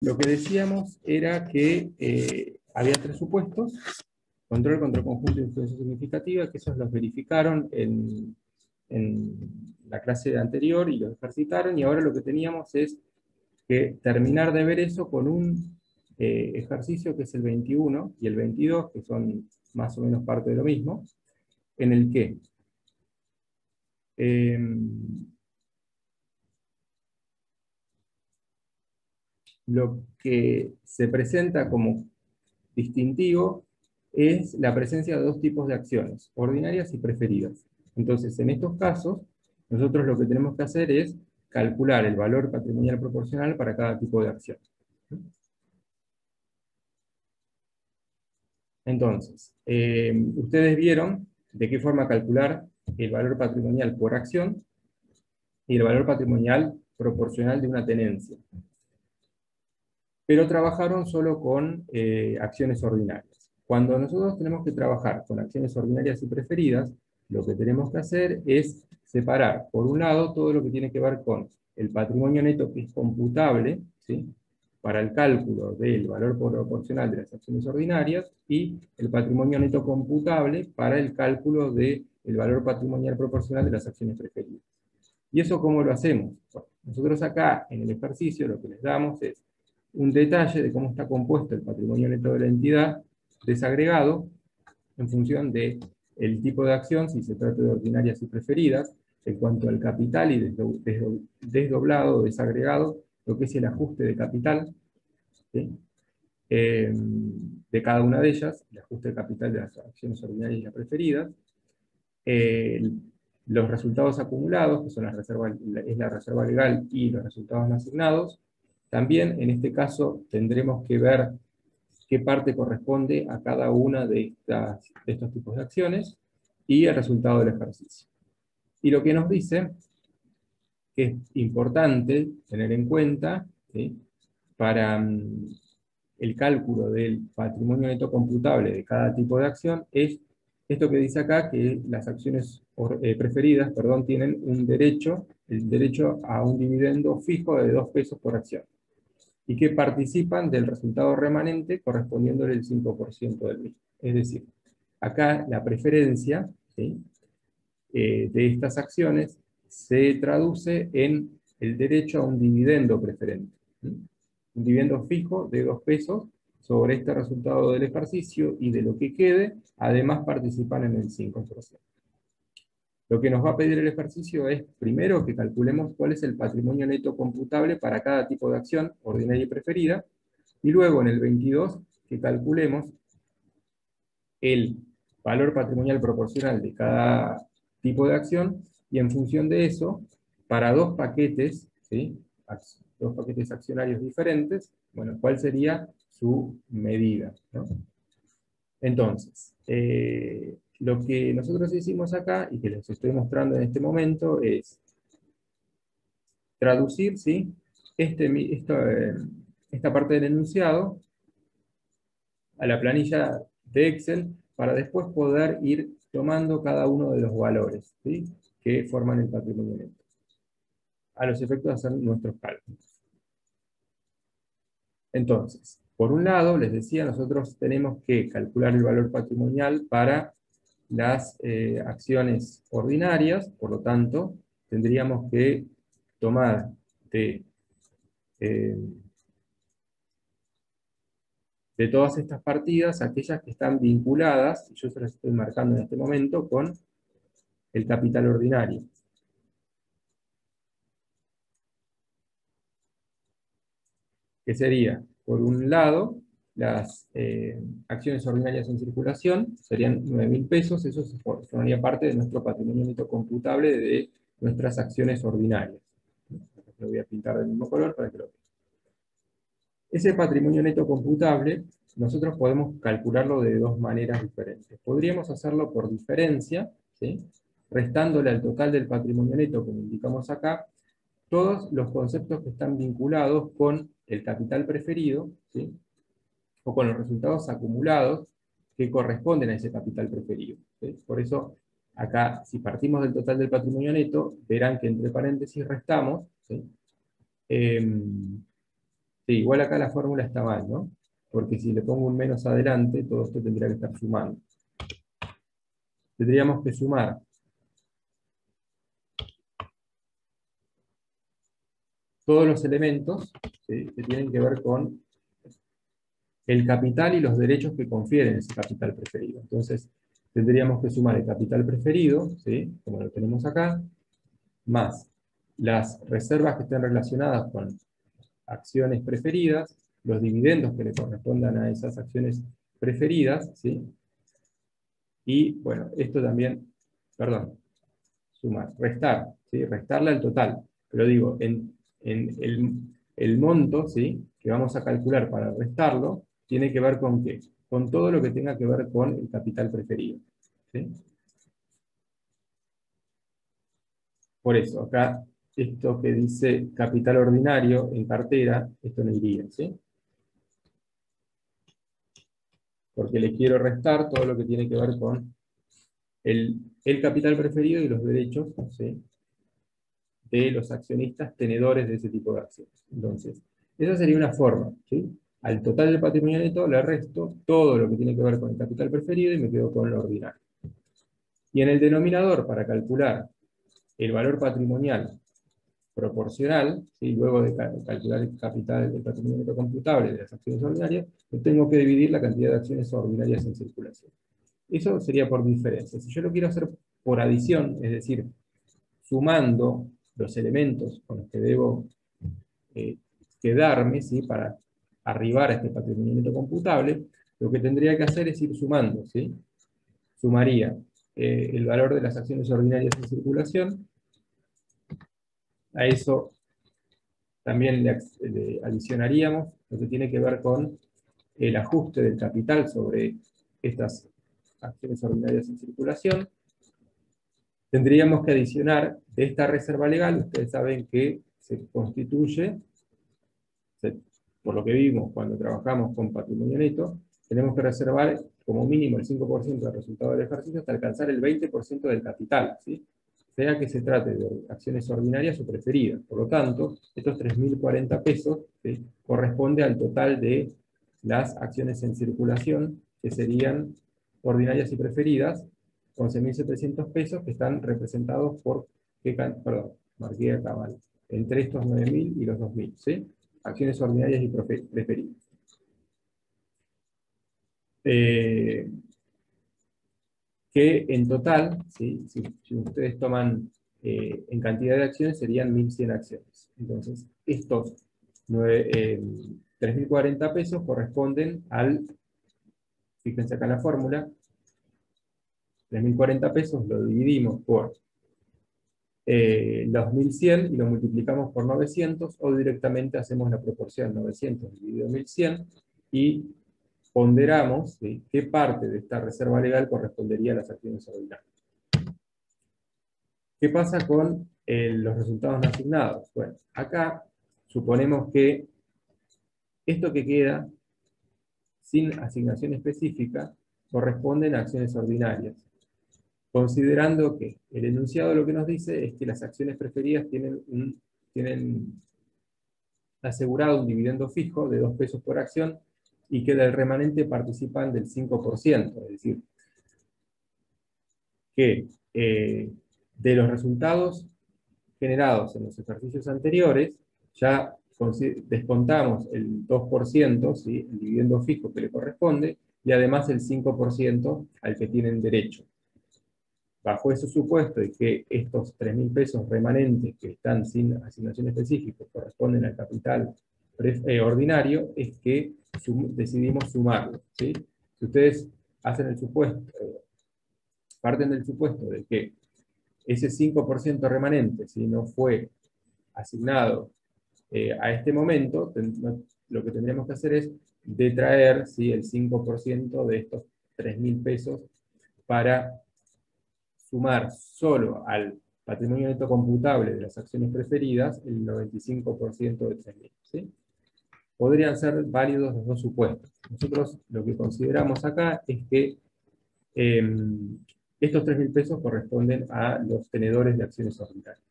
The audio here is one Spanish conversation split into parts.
Lo que decíamos era que había tres supuestos: control contra conjunto de influencia significativa, que esos los verificaron en la clase anterior y los ejercitaron, y ahora lo que teníamos es que terminar de ver eso con un ejercicio que es el 21 y el 22, que son más o menos parte de lo mismo, en el que lo que se presenta como distintivo es la presencia de dos tipos de acciones, ordinarias y preferidas. Entonces, en estos casos, nosotros lo que tenemos que hacer es calcular el valor patrimonial proporcional para cada tipo de acción. Entonces, ustedes vieron de qué forma calcular el valor patrimonial por acción y el valor patrimonial proporcional de una tenencia. Pero trabajaron solo con acciones ordinarias. Cuando nosotros tenemos que trabajar con acciones ordinarias y preferidas, lo que tenemos que hacer es separar, por un lado, todo lo que tiene que ver con el patrimonio neto que es computable, ¿sí?, para el cálculo del valor proporcional de las acciones ordinarias, y el patrimonio neto computable para el cálculo del valor patrimonial proporcional de las acciones preferidas. ¿Y eso cómo lo hacemos? Bueno, nosotros acá, en el ejercicio, lo que les damos es un detalle de cómo está compuesto el patrimonio neto de la entidad, desagregado en función del tipo de acción, si se trata de ordinarias y preferidas, en cuanto al capital, y desdoblado o desagregado lo que es el ajuste de capital, ¿sí?, de cada una de ellas, el ajuste de capital de las acciones ordinarias y las preferidas, los resultados acumulados, que son es la reserva legal, y los resultados no asignados. También, en este caso, tendremos que ver qué parte corresponde a cada una de estos tipos de acciones, y el resultado del ejercicio. Y lo que nos dice, que es importante tener en cuenta, ¿sí?, para el cálculo del patrimonio neto computable de cada tipo de acción, es esto que dice acá, que las acciones preferidas, perdón, tienen el derecho a un dividendo fijo de 2 pesos por acción, y que participan del resultado remanente correspondiéndole el 5% del mismo. Es decir, acá la preferencia, ¿sí?, de estas acciones se traduce en el derecho a un dividendo preferente, ¿sí?, un dividendo fijo de 2 pesos sobre este resultado del ejercicio, y de lo que quede, además participan en el 5%. Lo que nos va a pedir el ejercicio es, primero, que calculemos cuál es el patrimonio neto computable para cada tipo de acción, ordinaria y preferida, y luego, en el 22, que calculemos el valor patrimonial proporcional de cada tipo de acción, y en función de eso, para dos paquetes, ¿sí?, dos paquetes accionarios diferentes, bueno, cuál sería su medida, ¿no? Entonces, lo que nosotros hicimos acá, y que les estoy mostrando en este momento, es traducir, ¿sí?, esta parte del enunciado a la planilla de Excel, para después poder ir tomando cada uno de los valores, ¿sí?, que forman el patrimonio neto, a los efectos de hacer nuestros cálculos. Entonces, por un lado, les decía, nosotros tenemos que calcular el valor patrimonial para las acciones ordinarias, por lo tanto, tendríamos que tomar de todas estas partidas aquellas que están vinculadas, y yo se las estoy marcando en este momento, con el capital ordinario. Que sería, por un lado, las acciones ordinarias en circulación, serían 9.000 pesos, eso formaría parte de nuestro patrimonio neto computable de nuestras acciones ordinarias. Lo voy a pintar del mismo color para que lo vean. Ese patrimonio neto computable, nosotros podemos calcularlo de dos maneras diferentes. Podríamos hacerlo por diferencia, ¿sí?, restándole al total del patrimonio neto, como indicamos acá, todos los conceptos que están vinculados con el capital preferido, ¿sí?, o con los resultados acumulados que corresponden a ese capital preferido, ¿sí? Por eso, acá, si partimos del total del patrimonio neto, verán que entre paréntesis restamos, ¿sí?, Sí, igual acá la fórmula está mal, ¿no? Porque si le pongo un menos adelante, todo esto tendría que estar sumando. Tendríamos que sumar todos los elementos, ¿sí?, que tienen que ver con el capital y los derechos que confieren ese capital preferido. Entonces, tendríamos que sumar el capital preferido, ¿sí?, como lo tenemos acá, más las reservas que estén relacionadas con acciones preferidas, los dividendos que le correspondan a esas acciones preferidas, ¿sí? Y, bueno, esto también, perdón, sumar, restar, ¿sí? Restarle al total. Pero digo, en el monto, ¿sí?, que vamos a calcular para restarlo, tiene que ver con ¿qué? Con todo lo que tenga que ver con el capital preferido, ¿sí? Por eso, acá, esto que dice capital ordinario en cartera, esto no iría, ¿sí? Porque le quiero restar todo lo que tiene que ver con el capital preferido y los derechos, ¿sí?, de los accionistas tenedores de ese tipo de acciones. Entonces, esa sería una forma, ¿sí? Al total del patrimonio neto le resto todo lo que tiene que ver con el capital preferido y me quedo con lo ordinario. Y en el denominador, para calcular el valor patrimonial proporcional, ¿sí?, luego de calcular el capital del patrimonio neto computable de las acciones ordinarias, yo tengo que dividir la cantidad de acciones ordinarias en circulación. Eso sería por diferencia. Si yo lo quiero hacer por adición, es decir, sumando los elementos con los que debo eh, quedarme, ¿sí?, para arribar a este patrimonio neto computable, lo que tendría que hacer es ir sumando, ¿sí? Sumaría el valor de las acciones ordinarias en circulación, a eso también le adicionaríamos lo que tiene que ver con el ajuste del capital sobre estas acciones ordinarias en circulación. Tendríamos que adicionar de esta reserva legal, ustedes saben que se constituye, por lo que vimos cuando trabajamos con patrimonio neto, tenemos que reservar como mínimo el 5% del resultado del ejercicio hasta alcanzar el 20% del capital, ¿sí?, sea que se trate de acciones ordinarias o preferidas. Por lo tanto, estos 3.040 pesos, ¿sí?, corresponde al total de las acciones en circulación, que serían ordinarias y preferidas, 11.700 pesos, que están representados por, perdón, marqué acá mal, entre estos 9.000 y los 2.000, ¿sí?, acciones ordinarias y preferidas. Que en total, ¿sí?, si ustedes toman en cantidad de acciones, serían 1.100 acciones. Entonces, estos 3.040 pesos corresponden al, fíjense acá en la fórmula, 3.040 pesos lo dividimos por los 1.100 y lo multiplicamos por 900, o directamente hacemos la proporción 900 dividido 1.100 y ponderamos, ¿sí?, qué parte de esta reserva legal correspondería a las acciones ordinarias. ¿Qué pasa con los resultados no asignados? Bueno, acá suponemos que esto que queda sin asignación específica corresponden a acciones ordinarias, considerando que el enunciado lo que nos dice es que las acciones preferidas tienen asegurado un dividendo fijo de 2 pesos por acción y que del remanente participan del 5%, es decir, que de los resultados generados en los ejercicios anteriores, ya descontamos el 2%, ¿sí?, el dividendo fijo que le corresponde, y además el 5% al que tienen derecho. Bajo ese supuesto de que estos 3.000 pesos remanentes que están sin asignación específica corresponden al capital ordinario, es que decidimos sumarlo, ¿sí? Si ustedes hacen el supuesto, parten del supuesto de que ese 5% remanente, si no fue asignado a este momento, lo que tendríamos que hacer es detraer, ¿sí?, el 5% de estos 3.000 pesos para sumar solo al patrimonio neto computable de las acciones preferidas el 95% de 3.000, ¿sí? Podrían ser válidos los dos supuestos. Nosotros lo que consideramos acá es que estos 3.000 pesos corresponden a los tenedores de acciones ordinarias.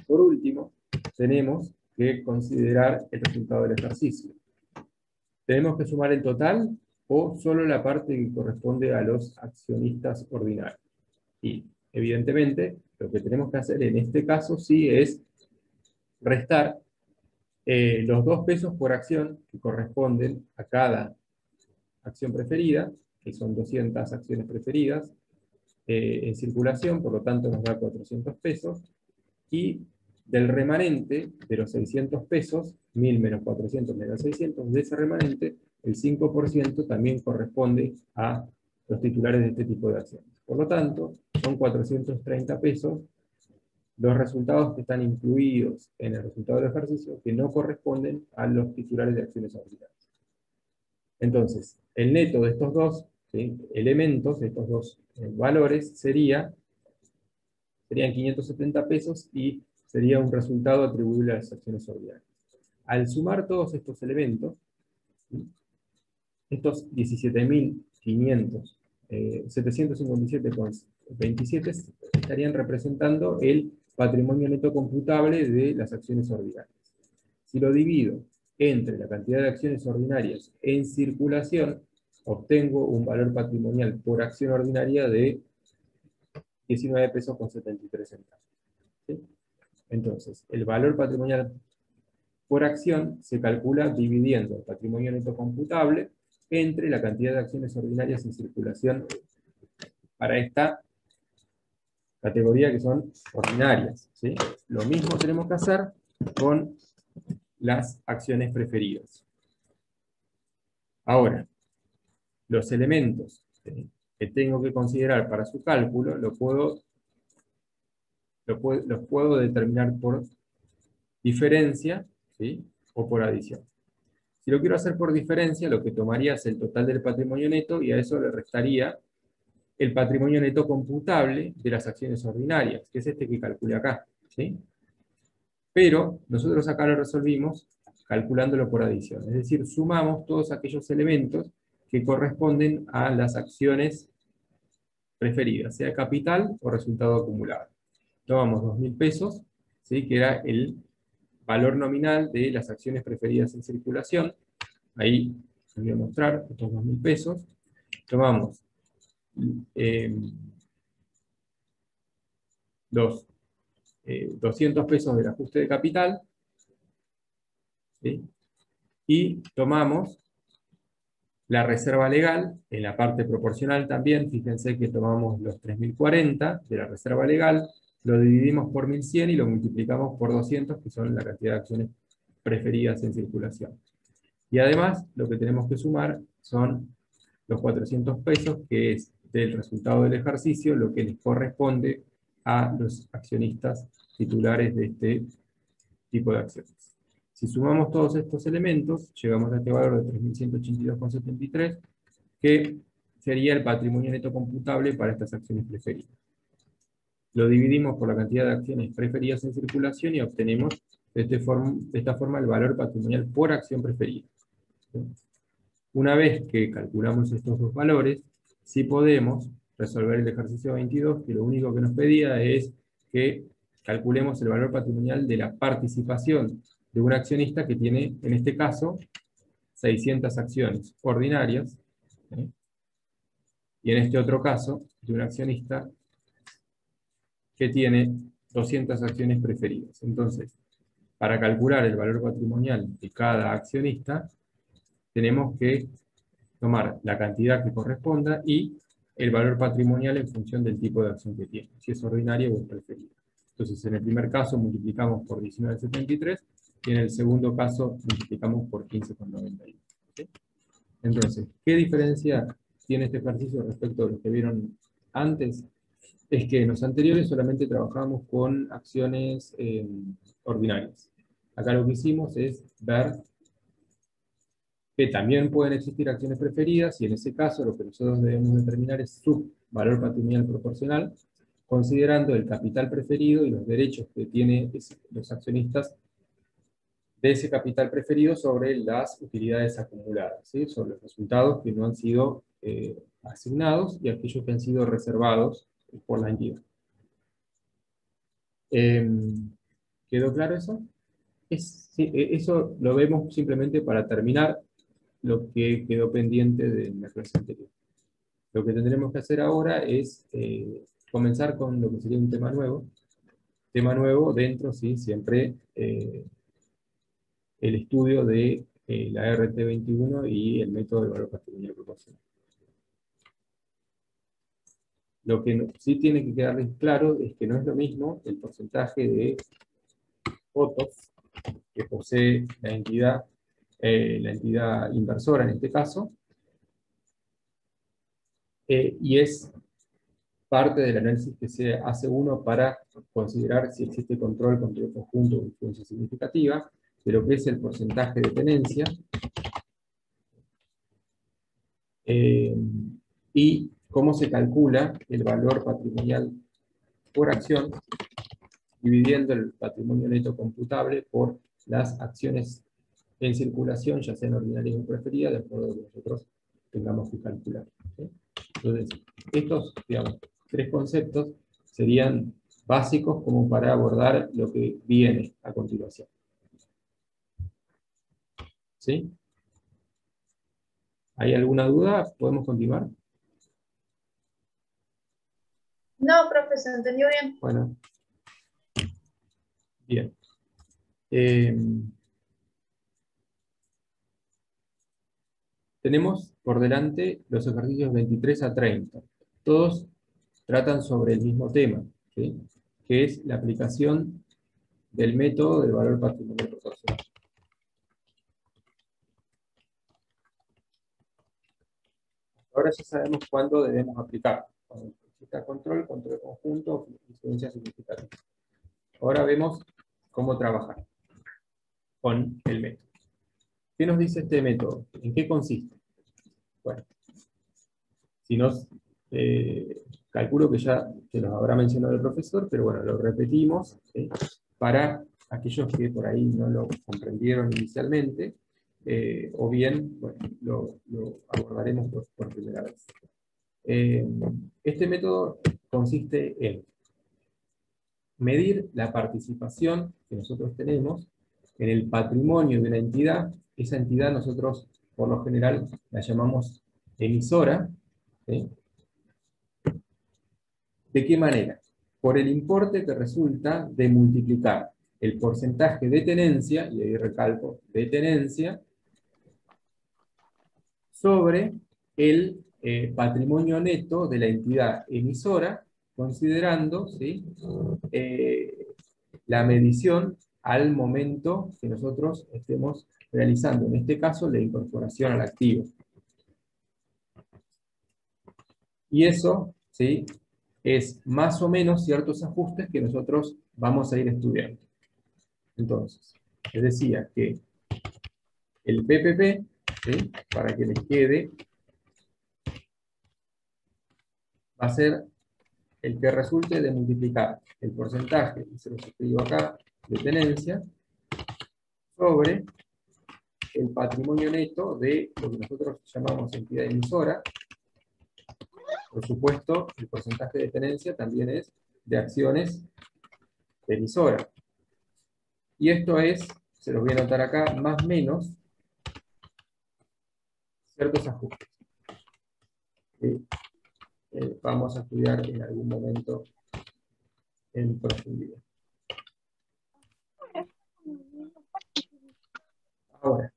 Por último, tenemos que considerar el resultado del ejercicio. ¿Tenemos que sumar el total o solo la parte que corresponde a los accionistas ordinarios? Y evidentemente lo que tenemos que hacer en este caso sí es restar los 2 pesos por acción que corresponden a cada acción preferida, que son 200 acciones preferidas en circulación, por lo tanto nos da 400 pesos, y del remanente de los 600 pesos, 1000 menos 400 menos 600, de ese remanente, el 5% también corresponde a los titulares de este tipo de acciones. Por lo tanto, son 430 pesos los resultados que están incluidos en el resultado del ejercicio que no corresponden a los titulares de acciones ordinarias. Entonces, el neto de estos dos elementos, de estos dos valores, serían 570 pesos y sería un resultado atribuible a las acciones ordinarias. Al sumar todos estos elementos, estos 757,27 estarían representando el patrimonio neto computable de las acciones ordinarias. Si lo divido entre la cantidad de acciones ordinarias en circulación, obtengo un valor patrimonial por acción ordinaria de 19 pesos con 73 centavos. ¿Sí? Entonces, el valor patrimonial por acción se calcula dividiendo el patrimonio neto computable entre la cantidad de acciones ordinarias en circulación para esta categoría que son ordinarias. ¿Sí? Lo mismo tenemos que hacer con las acciones preferidas. Ahora, los elementos que tengo que considerar para su cálculo los puedo determinar por diferencia, ¿sí? O por adición. Si lo quiero hacer por diferencia, lo que tomaría es el total del patrimonio neto y a eso le restaría el patrimonio neto computable de las acciones ordinarias, que es este que calculé acá. ¿Sí? Pero nosotros acá lo resolvimos calculándolo por adición. Es decir, sumamos todos aquellos elementos que corresponden a las acciones preferidas, sea capital o resultado acumulado. Tomamos 2.000 pesos, ¿sí? Que era el valor nominal de las acciones preferidas en circulación. Ahí les voy a mostrar estos 2.000 pesos. Tomamos los 200 pesos del ajuste de capital, ¿sí? Y tomamos la reserva legal, en la parte proporcional también, fíjense que tomamos los 3.040 de la reserva legal, lo dividimos por 1.100 y lo multiplicamos por 200, que son la cantidad de acciones preferidas en circulación. Y además, lo que tenemos que sumar son los 400 pesos, que es del resultado del ejercicio, lo que les corresponde a los accionistas titulares de este tipo de acciones. Si sumamos todos estos elementos, llegamos a este valor de 3.182,73, que sería el patrimonio neto computable para estas acciones preferidas. Lo dividimos por la cantidad de acciones preferidas en circulación y obtenemos de esta forma el valor patrimonial por acción preferida. Una vez que calculamos estos dos valores, sí podemos resolver el ejercicio 22, que lo único que nos pedía es que calculemos el valor patrimonial de la participación de un accionista que tiene, en este caso, 600 acciones ordinarias, ¿sí? Y en este otro caso, de un accionista que tiene 200 acciones preferidas. Entonces, para calcular el valor patrimonial de cada accionista, tenemos que tomar la cantidad que corresponda y el valor patrimonial en función del tipo de acción que tiene, si es ordinaria o es preferida. Entonces, en el primer caso multiplicamos por 19,73 y en el segundo caso multiplicamos por 15,91. ¿Sí? Entonces, ¿qué diferencia tiene este ejercicio respecto a lo que vieron antes? Es que en los anteriores solamente trabajamos con acciones ordinarias. Acá lo que hicimos es ver que también pueden existir acciones preferidas, y en ese caso lo que nosotros debemos determinar es su valor patrimonial proporcional, considerando el capital preferido y los derechos que tienen los accionistas de ese capital preferido sobre las utilidades acumuladas, ¿sí? Sobre los resultados que no han sido asignados y aquellos que han sido reservados por la entidad. ¿Quedó claro eso? Sí, eso lo vemos simplemente para terminar lo que quedó pendiente de la clase anterior. Lo que tendremos que hacer ahora es comenzar con lo que sería un tema nuevo. Tema nuevo dentro, sí, siempre el estudio de la RT21 y el método de valor patrimonial proporcional. Lo que sí tiene que quedarles claro es que no es lo mismo el porcentaje de votos que posee la entidad inversora en este caso, y es parte del análisis que se hace uno para considerar si existe control conjunto o influencia significativa, de lo que es el porcentaje de tenencia, y cómo se calcula el valor patrimonial por acción, dividiendo el patrimonio neto computable por las acciones en circulación, ya sean ordinarias o preferidas, de acuerdo a lo que nosotros tengamos que calcular. ¿Sí? Entonces, estos, digamos, tres conceptos serían básicos como para abordar lo que viene a continuación. ¿Sí? ¿Hay alguna duda? ¿Podemos continuar? No, profesor, entendió bien. Bueno, bien. Tenemos por delante los ejercicios 23 a 30. Todos tratan sobre el mismo tema, ¿sí? Que es la aplicación del método del valor patrimonial proporcional. Ahora ya sabemos cuándo debemos aplicar. Cuando exista control conjunto, influencia significativa. Ahora vemos cómo trabajar con el método. ¿Qué nos dice este método? ¿En qué consiste? Bueno, si nos calculo que ya se los habrá mencionado el profesor, pero bueno, lo repetimos, ¿sí? Para aquellos que por ahí no lo comprendieron inicialmente, o bien, bueno, lo abordaremos por primera vez. Este método consiste en medir la participación que nosotros tenemos en el patrimonio de una entidad. Esa entidad nosotros, por lo general, la llamamos emisora, ¿sí? ¿De qué manera? Por el importe que resulta de multiplicar el porcentaje de tenencia, y ahí recalco, de tenencia, sobre el patrimonio neto de la entidad emisora, considerando, ¿sí? La medición al momento que nosotros estemos realizando, en este caso, la incorporación al activo. Y eso, ¿sí? Es más o menos ciertos ajustes que nosotros vamos a ir estudiando. Entonces, les decía que el PPP, ¿sí? Para que les quede, va a ser el que resulte de multiplicar el porcentaje, y se lo escribo acá, de tenencia, sobre el patrimonio neto de lo que nosotros llamamos entidad emisora. Por supuesto, el porcentaje de tenencia también es de acciones de emisora. Y esto es, se los voy a anotar acá, más o menos ciertos ajustes que vamos a estudiar en algún momento en profundidad. Ahora,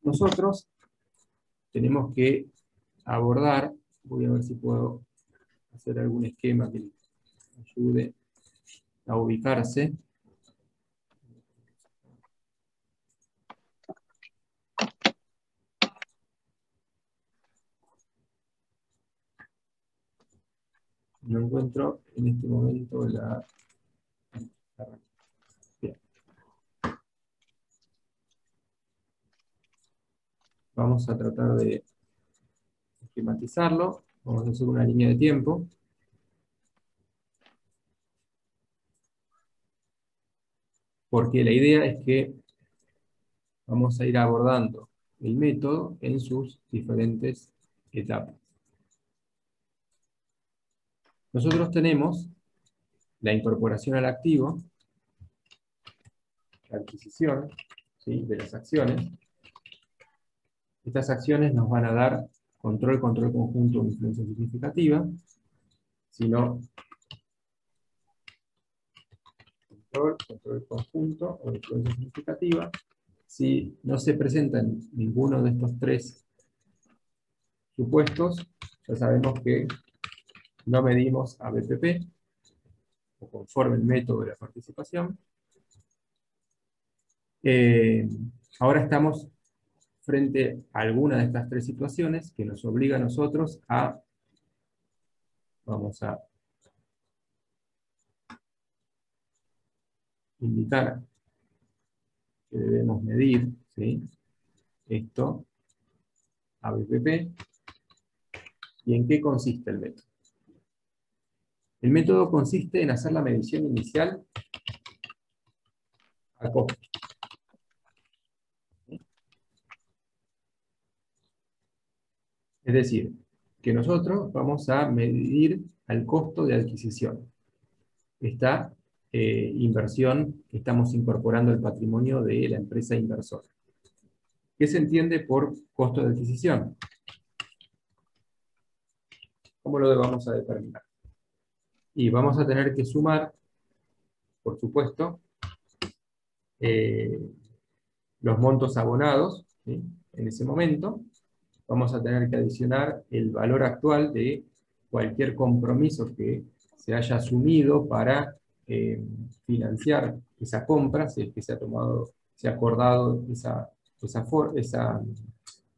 nosotros tenemos que abordar, voy a ver si puedo hacer algún esquema que les ayude a ubicarse. No encuentro en este momento la... Bien. Vamos a tratar de esquematizarlo. Vamos a hacer una línea de tiempo. Porque la idea es que vamos a ir abordando el método en sus diferentes etapas. Nosotros tenemos la incorporación al activo, la adquisición, ¿sí?, de las acciones. Estas acciones nos van a dar control conjunto o influencia significativa, sino control conjunto o influencia significativa. Si no se presentan ninguno de estos tres supuestos, ya sabemos que no medimos a BPP, o conforme el método de la participación. Ahora estamos frente a alguna de estas tres situaciones que nos obliga a nosotros a, vamos a indicar que debemos medir, ¿sí?, esto a BPP. ¿Y en qué consiste el método? El método consiste en hacer la medición inicial a costo. Es decir, que nosotros vamos a medir al costo de adquisición esta inversión que estamos incorporando al patrimonio de la empresa inversora. ¿Qué se entiende por costo de adquisición? ¿Cómo lo vamos a determinar? Y vamos a tener que sumar, por supuesto, los montos abonados, ¿sí?, en ese momento. Vamos a tener que adicionar el valor actual de cualquier compromiso que se haya asumido para financiar esa compra, si es que se ha acordado esa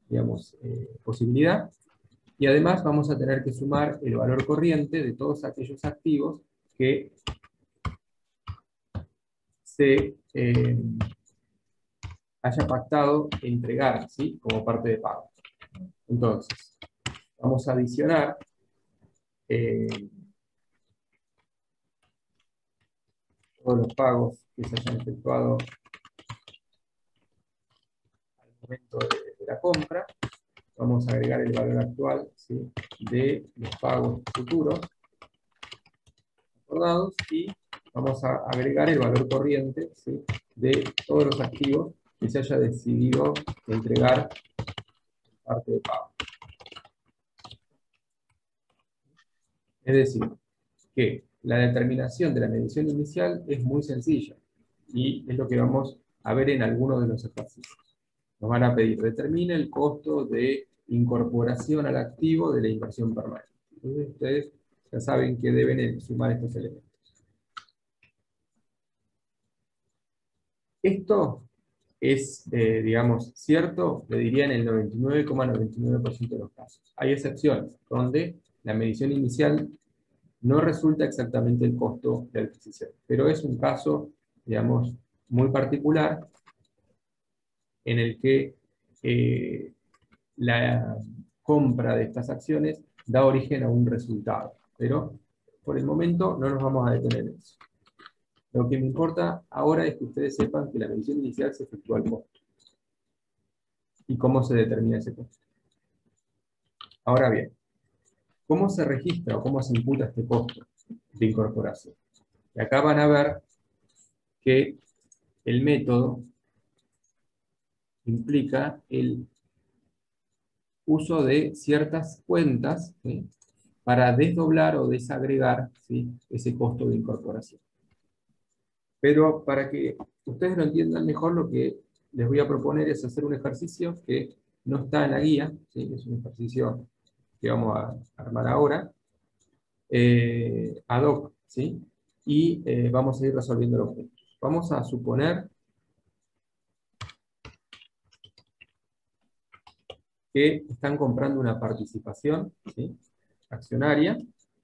digamos, posibilidad. Y además vamos a tener que sumar el valor corriente de todos aquellos activos que se haya pactado entregar, ¿sí?, como parte de pago. Entonces, vamos a adicionar todos los pagos que se hayan efectuado al momento de la compra. Vamos a agregar el valor actual, ¿sí?, de los pagos futuros acordados, y vamos a agregar el valor corriente, ¿sí?, de todos los activos que se haya decidido entregar parte de pago. Es decir, que la determinación de la medición inicial es muy sencilla, y es lo que vamos a ver en algunos de los ejercicios. Nos van a pedir, determine el costo de incorporación al activo de la inversión permanente. Entonces ustedes ya saben que deben sumar estos elementos. Esto es, digamos, cierto, le diría en el 99,99% de los casos. Hay excepciones, donde la medición inicial no resulta exactamente el costo de adquisición, pero es un caso, digamos, muy particular, en el que la compra de estas acciones da origen a un resultado. Pero por el momento no nos vamos a detener en eso. Lo que me importa ahora es que ustedes sepan que la medición inicial se efectúa al costo. ¿Y cómo se determina ese costo? Ahora bien, ¿cómo se registra o cómo se imputa este costo de incorporación? Y acá van a ver que el método implica el uso de ciertas cuentas, ¿sí?, para desdoblar o desagregar, ¿sí?, ese costo de incorporación. Pero para que ustedes lo entiendan mejor, lo que les voy a proponer es hacer un ejercicio que no está en la guía, ¿sí?, es un ejercicio que vamos a armar ahora, ad hoc, ¿sí?, y vamos a ir resolviendo juntos. Vamos a suponer que están comprando una participación, ¿sí?, accionaria,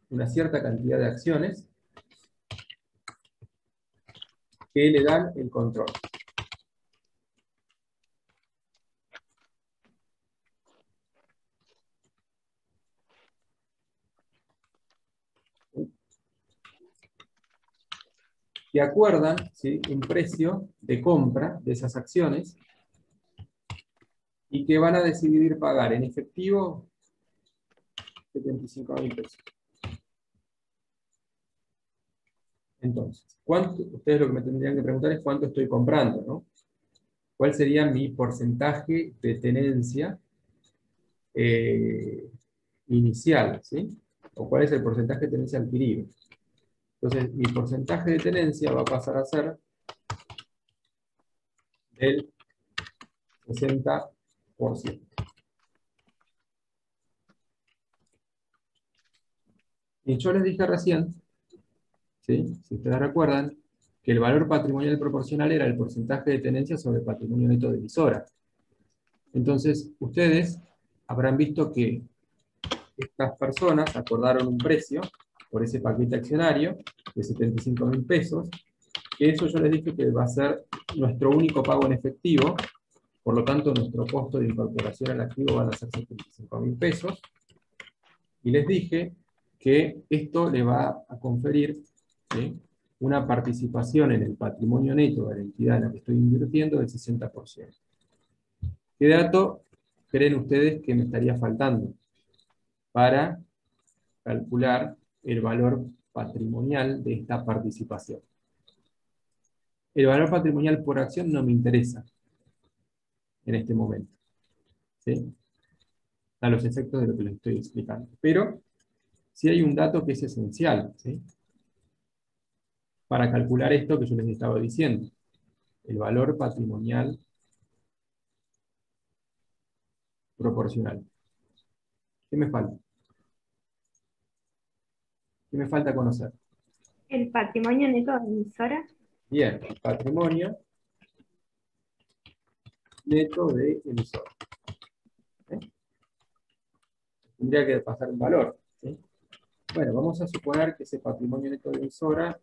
una cierta cantidad de acciones que le dan el control. Que acuerdan, ¿sí?, un precio de compra de esas acciones y que van a decidir pagar en efectivo 75.000 pesos. Entonces, ustedes lo que me tendrían que preguntar es cuánto estoy comprando, ¿no? ¿Cuál sería mi porcentaje de tenencia inicial, ¿sí? O cuál es el porcentaje de tenencia adquirido. Entonces, mi porcentaje de tenencia va a pasar a ser del 60%. Y yo les dije recién, ¿sí? Si ustedes recuerdan, que el valor patrimonial proporcional era el porcentaje de tenencia sobre el patrimonio neto de emisora. Entonces, ustedes habrán visto que estas personas acordaron un precio por ese paquete accionario de 75.000 pesos, que eso yo les dije que va a ser nuestro único pago en efectivo, por lo tanto nuestro costo de incorporación al activo van a ser 75.000 pesos, y les dije que esto le va a conferir, ¿sí?, una participación en el patrimonio neto de la entidad en la que estoy invirtiendo del 60%. ¿Qué dato creen ustedes que me estaría faltando para calcular el valor patrimonial de esta participación? El valor patrimonial por acción no me interesa en este momento, ¿sí?, a los efectos de lo que les estoy explicando. Pero sí hay un dato que es esencial, ¿sí?, para calcular esto que yo les estaba diciendo, el valor patrimonial proporcional. ¿Qué me falta? ¿Qué me falta conocer? El patrimonio neto de emisora. Bien, patrimonio neto de emisor. Tendría que pasar un valor, ¿sí? Bueno, vamos a suponer que ese patrimonio neto de emisora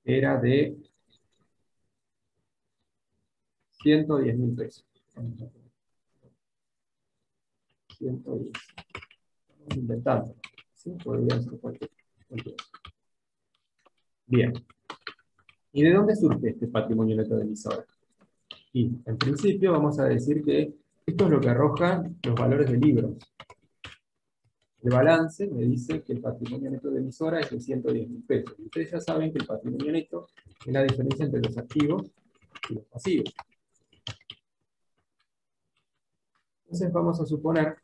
era de 110.000 pesos. 110. Estamos inventando, ¿sí? Podría ser cualquier. Bien. ¿Y de dónde surge este patrimonio neto de emisora? Y, en principio, vamos a decir que esto es lo que arroja los valores de libros. El balance me dice que el patrimonio neto de emisora es de 110.000 pesos. Y ustedes ya saben que el patrimonio neto es la diferencia entre los activos y los pasivos. Entonces vamos a suponer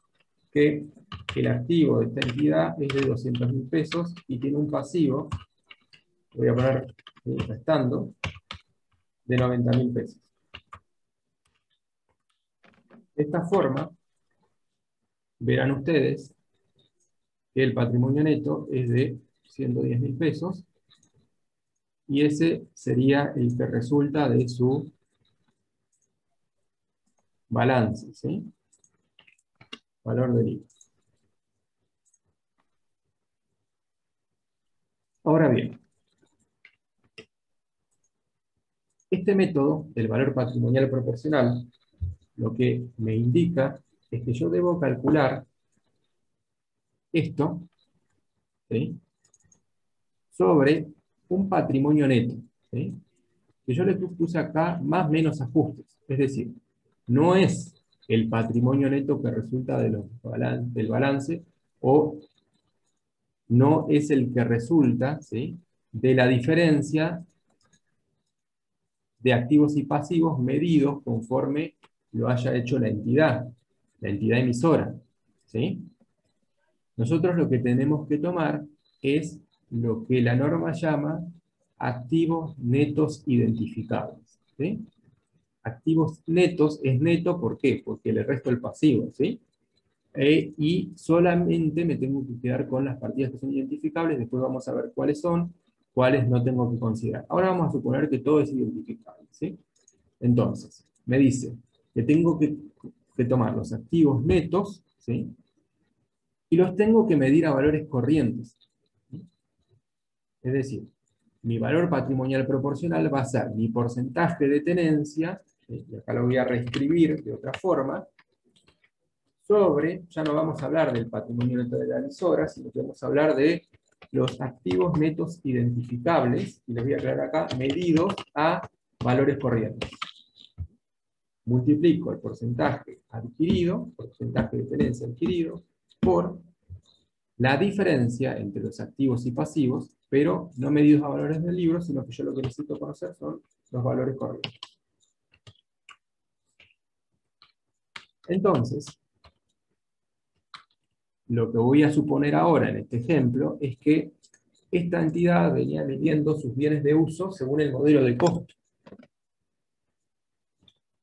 que el activo de esta entidad es de 200.000 pesos y tiene un pasivo, voy a poner restando, de 90.000 pesos. De esta forma, verán ustedes que el patrimonio neto es de 110.000 pesos y ese sería el que resulta de su balance, ¿sí? Valor del IVA. Ahora bien, este método del valor patrimonial proporcional lo que me indica es que yo debo calcular esto, ¿sí?, sobre un patrimonio neto, ¿sí?, que yo le puse acá más o menos ajustes. Es decir, no es el patrimonio neto que resulta del balance, o no es el que resulta, ¿sí?, de la diferencia de activos y pasivos medidos conforme lo haya hecho la entidad emisora, ¿sí? Nosotros lo que tenemos que tomar es lo que la norma llama activos netos identificables, ¿sí? Activos netos es neto, ¿por qué? Porque le resto el pasivo, ¿sí? Y solamente me tengo que quedar con las partidas que son identificables, después vamos a ver cuáles son, cuáles no tengo que considerar. Ahora vamos a suponer que todo es identificable, ¿sí? Entonces, me dice que tengo que tomar los activos netos, ¿sí?, y los tengo que medir a valores corrientes. Es decir, mi valor patrimonial proporcional va a ser mi porcentaje de tenencia, y acá lo voy a reescribir de otra forma, sobre, ya no vamos a hablar del patrimonio neto de la emisora, sino que vamos a hablar de los activos netos identificables, y les voy a aclarar acá, medidos a valores corrientes. Multiplico el porcentaje adquirido, porcentaje de tenencia adquirido, por la diferencia entre los activos y pasivos pero no medidos a valores del libro, sino que yo lo que necesito conocer son los valores corrientes. Entonces, lo que voy a suponer ahora en este ejemplo es que esta entidad venía midiendo sus bienes de uso según el modelo de costo.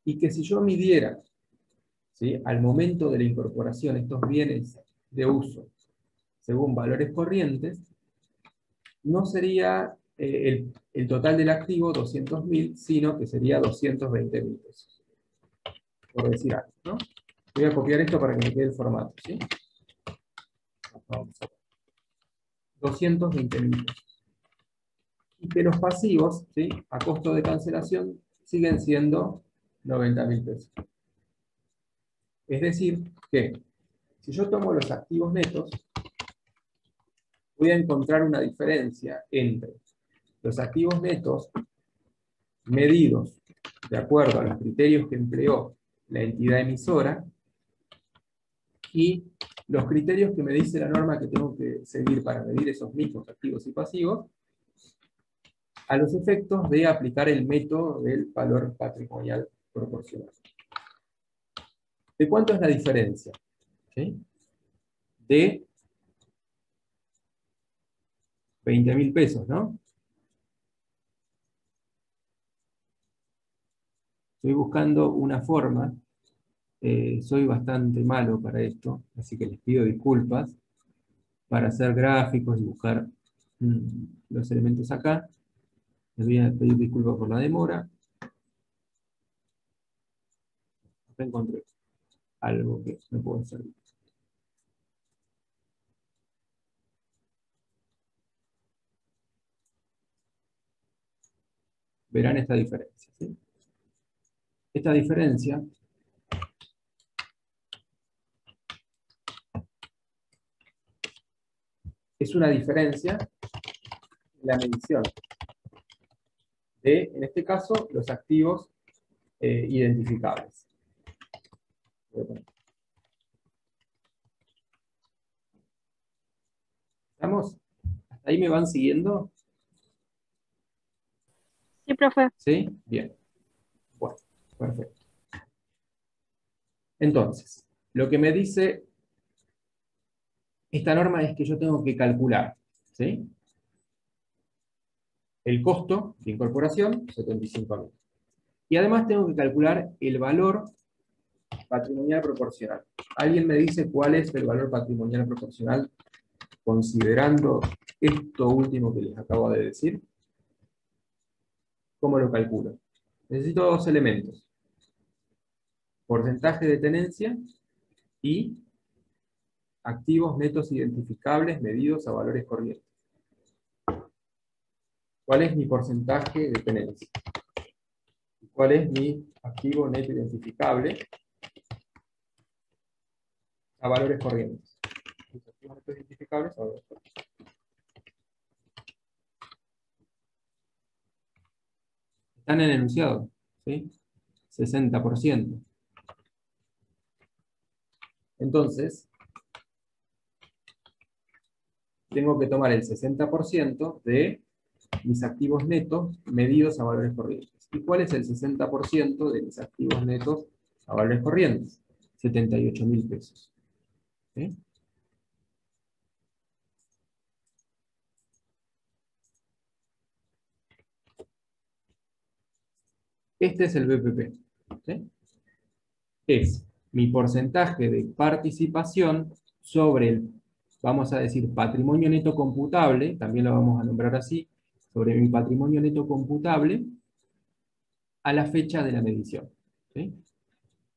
Y que si yo midiera, ¿sí?, al momento de la incorporación estos bienes de uso según valores corrientes, no sería el total del activo 200.000, sino que sería 220.000 pesos. Por decir algo, ¿no? Voy a copiar esto para que me quede el formato, ¿sí? Vamos a ver. 220.000 pesos. Y que los pasivos, ¿sí?, a costo de cancelación siguen siendo 90.000 pesos. Es decir, que si yo tomo los activos netos, voy a encontrar una diferencia entre los activos netos medidos de acuerdo a los criterios que empleó la entidad emisora y los criterios que me dice la norma que tengo que seguir para medir esos mismos activos y pasivos, a los efectos de aplicar el método del valor patrimonial proporcional. ¿De cuánto es la diferencia? ¿Sí? De 20.000 pesos, ¿no? Estoy buscando una forma, soy bastante malo para esto, así que les pido disculpas, para hacer gráficos y buscar los elementos acá. Les voy a pedir disculpas por la demora. Acá encontré algo que me puede servir. Verán esta diferencia, ¿sí? Esta diferencia es una diferencia en la medición de, en este caso, los activos identificables. ¿Estamos? ¿Hasta ahí me van siguiendo? Sí, profe. ¿Sí? Bien. Bueno, perfecto. Entonces, lo que me dice esta norma es que yo tengo que calcular, ¿sí?, el costo de incorporación, 75.000. Y además tengo que calcular el valor patrimonial proporcional. ¿Alguien me dice cuál es el valor patrimonial proporcional considerando esto último que les acabo de decir? ¿Cómo lo calculo? Necesito dos elementos: porcentaje de tenencia y activos netos identificables medidos a valores corrientes. ¿Cuál es mi porcentaje de tenencia? ¿Cuál es mi activo neto identificable a valores corrientes? Mis activos netos identificables a valores corrientes. Están en el enunciado, ¿sí? 60%. Entonces, tengo que tomar el 60% de mis activos netos medidos a valores corrientes. ¿Y cuál es el 60% de mis activos netos a valores corrientes? 78.000 pesos. ¿Sí? Este es el BPP. ¿Sí? Es mi porcentaje de participación sobre el, vamos a decir, patrimonio neto computable, también lo vamos a nombrar así, sobre mi patrimonio neto computable a la fecha de la medición. ¿Sí?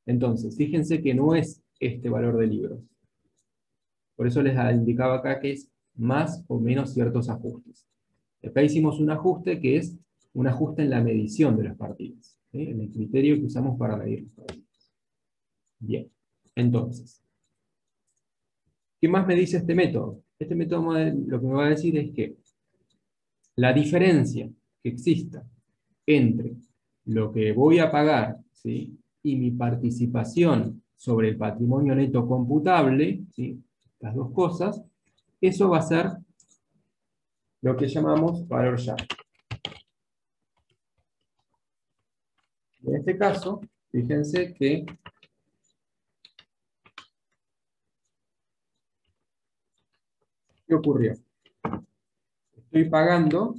Entonces, fíjense que no es este valor de libros. Por eso les indicaba acá que es más o menos ciertos ajustes. Acá hicimos un ajuste que es un ajuste en la medición de las partidas, ¿sí?, en el criterio que usamos para medir las partidas. Bien, entonces, ¿qué más me dice este método? Este método lo que me va a decir es que la diferencia que exista entre lo que voy a pagar, ¿sí?, y mi participación sobre el patrimonio neto computable, ¿sí?, las dos cosas, eso va a ser lo que llamamos valor llave. En este caso, fíjense que ¿qué ocurrió? Estoy pagando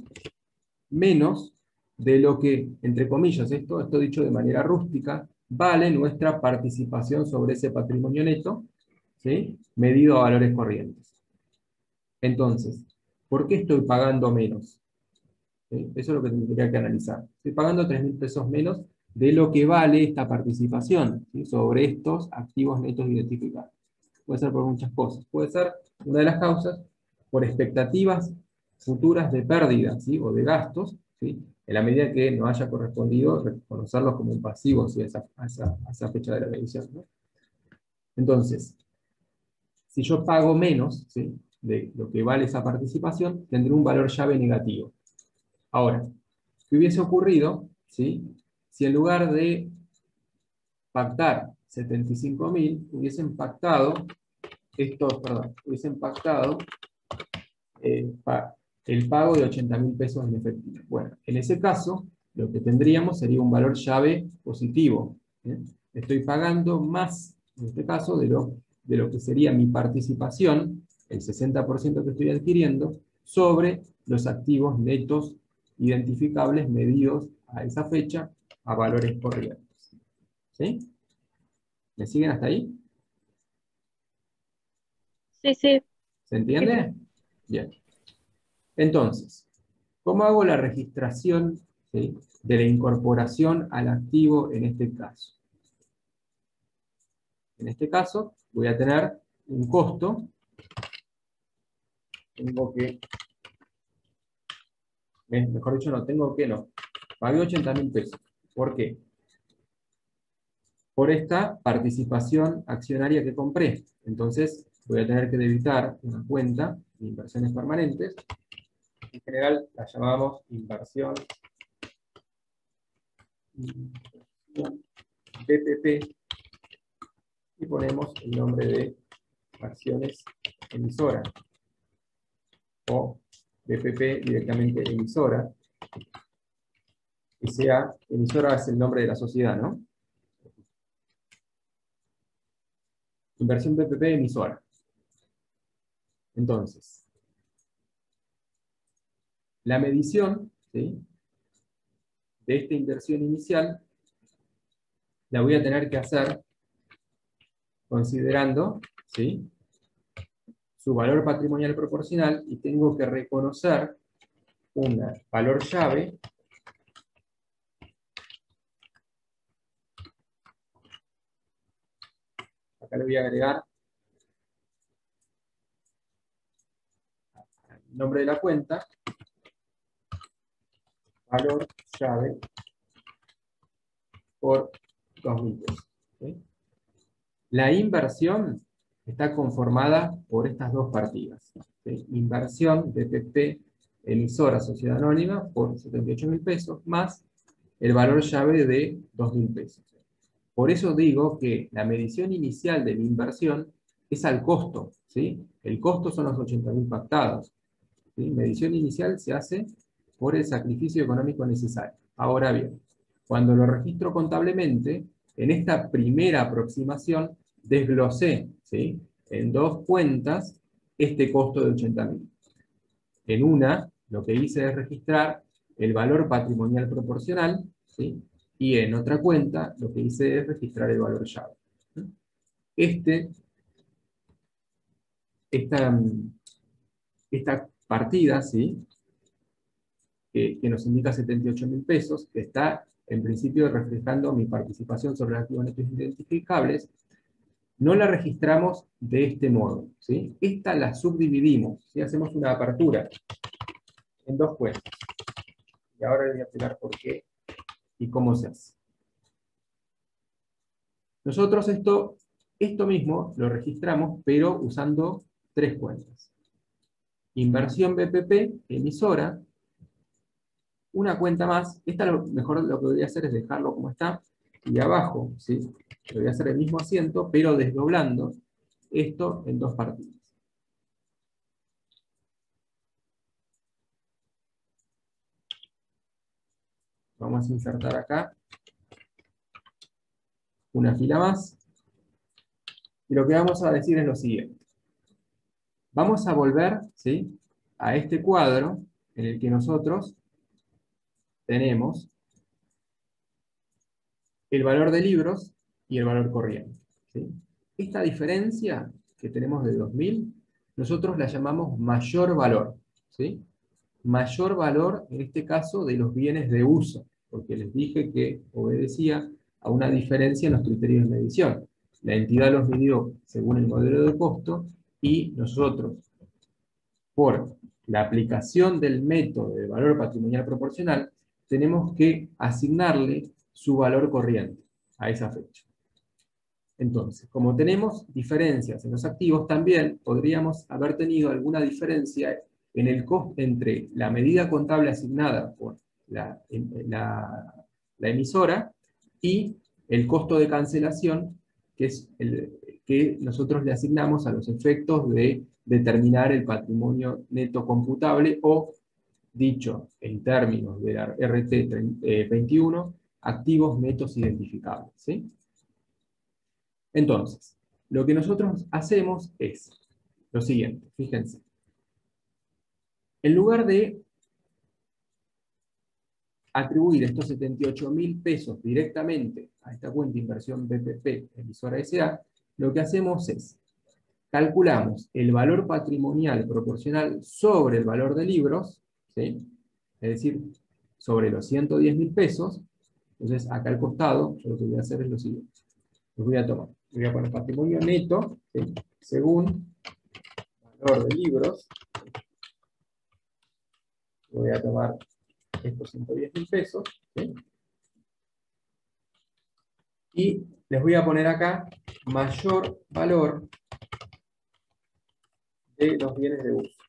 menos de lo que, entre comillas, esto dicho de manera rústica, vale nuestra participación sobre ese patrimonio neto, ¿sí?, medido a valores corrientes. Entonces, ¿por qué estoy pagando menos? ¿Sí? Eso es lo que tendría que analizar. Estoy pagando 3.000 pesos menos de lo que vale esta participación, ¿sí?, sobre estos activos netos identificados. Puede ser por muchas cosas. Puede ser, una de las causas, por expectativas futuras de pérdidas, ¿sí?, o de gastos, ¿sí?, en la medida que no haya correspondido reconocerlos como un pasivo, ¿sí?, a esa fecha de la medición, ¿no? Entonces, si yo pago menos, ¿sí?, de lo que vale esa participación, tendré un valor llave negativo. Ahora, ¿qué hubiese ocurrido, ¿sí?, si en lugar de pactar 75.000, hubiesen pactado el pago de 80.000 pesos en efectivo? Bueno, en ese caso, lo que tendríamos sería un valor llave positivo, ¿eh? Estoy pagando más, en este caso, de lo que sería mi participación, el 60% que estoy adquiriendo, sobre los activos netos identificables medidos a esa fecha a valores corrientes. ¿Sí? ¿Me siguen hasta ahí? Sí, sí. ¿Se entiende? Bien. Entonces, ¿cómo hago la registración, ¿sí?, de la incorporación al activo en este caso? En este caso, voy a tener un costo. Mejor dicho, no. Pagué 80.000 pesos. ¿Por qué? Por esta participación accionaria que compré. Entonces, voy a tener que debitar una cuenta de inversiones permanentes. En general, la llamamos inversión BPP, y ponemos el nombre de acciones emisora, o BPP directamente emisora, que sea, emisora es el nombre de la sociedad, ¿no? Inversión BPP emisora. Entonces, la medición, ¿sí?, de esta inversión inicial la voy a tener que hacer considerando, ¿sí?, su valor patrimonial proporcional, y tengo que reconocer un valor llave acá le voy a agregar el nombre de la cuenta, valor llave por 2.000 pesos. ¿Sí? La inversión está conformada por estas dos partidas. ¿Sí? Inversión de BPP emisora sociedad anónima por 78.000 pesos, más el valor llave de 2.000 pesos. Por eso digo que la medición inicial de mi inversión es al costo, ¿sí? El costo son los 80.000 pactados, ¿sí? Medición inicial se hace por el sacrificio económico necesario. Ahora bien, cuando lo registro contablemente, en esta primera aproximación desglosé, ¿sí?, en dos cuentas este costo de 80.000. En una, lo que hice es registrar el valor patrimonial proporcional, ¿sí?, y en otra cuenta, lo que hice es registrar el valor llave. Esta partida, ¿sí?, que nos indica 78.000 pesos, que está en principio reflejando mi participación sobre los activos netos identificables, no la registramos de este modo, ¿sí? Esta la subdividimos, ¿sí? Hacemos una apertura en dos cuentas. Y ahora les voy a explicar por qué y cómo se hace. Nosotros esto mismo lo registramos, pero usando tres cuentas. Inversión BPP, emisora, una cuenta más. Esta mejor lo que voy a hacer es dejarlo como está, y abajo, ¿sí?, le voy a hacer el mismo asiento, pero desdoblando esto en dos partidas. vamos a insertar acá una fila más. Y lo que vamos a decir es lo siguiente. Vamos a volver, ¿sí?, a este cuadro en el que nosotros tenemos el valor de libros y el valor corriente, ¿sí? Esta diferencia que tenemos de 2000, nosotros la llamamos mayor valor, ¿sí? Mayor valor, en este caso, de los bienes de uso, porque les dije que obedecía a una diferencia en los criterios de medición. La entidad los midió según el modelo de costo, y nosotros, por la aplicación del método de valor patrimonial proporcional, tenemos que asignarle su valor corriente a esa fecha. Entonces, como tenemos diferencias en los activos, también podríamos haber tenido alguna diferencia en el costo entre la medida contable asignada por la emisora y el costo de cancelación, que es el que nosotros le asignamos a los efectos de determinar el patrimonio neto computable, o, dicho en términos de la RT 21, activos netos identificables, ¿sí? Entonces, lo que nosotros hacemos es lo siguiente, fíjense. En lugar de atribuir estos 78.000 pesos directamente a esta cuenta de inversión BPP emisora S.A., lo que hacemos es, calculamos el valor patrimonial proporcional sobre el valor de libros, ¿sí?, es decir, sobre los 110.000 pesos. Entonces, acá al costado, yo lo que voy a hacer es lo siguiente. Los voy a tomar. Voy a poner patrimonio neto, ¿sí?, según valor de libros. Voy a tomar estos 110.000 pesos, ¿sí?, y les voy a poner acá mayor valor de los bienes de uso.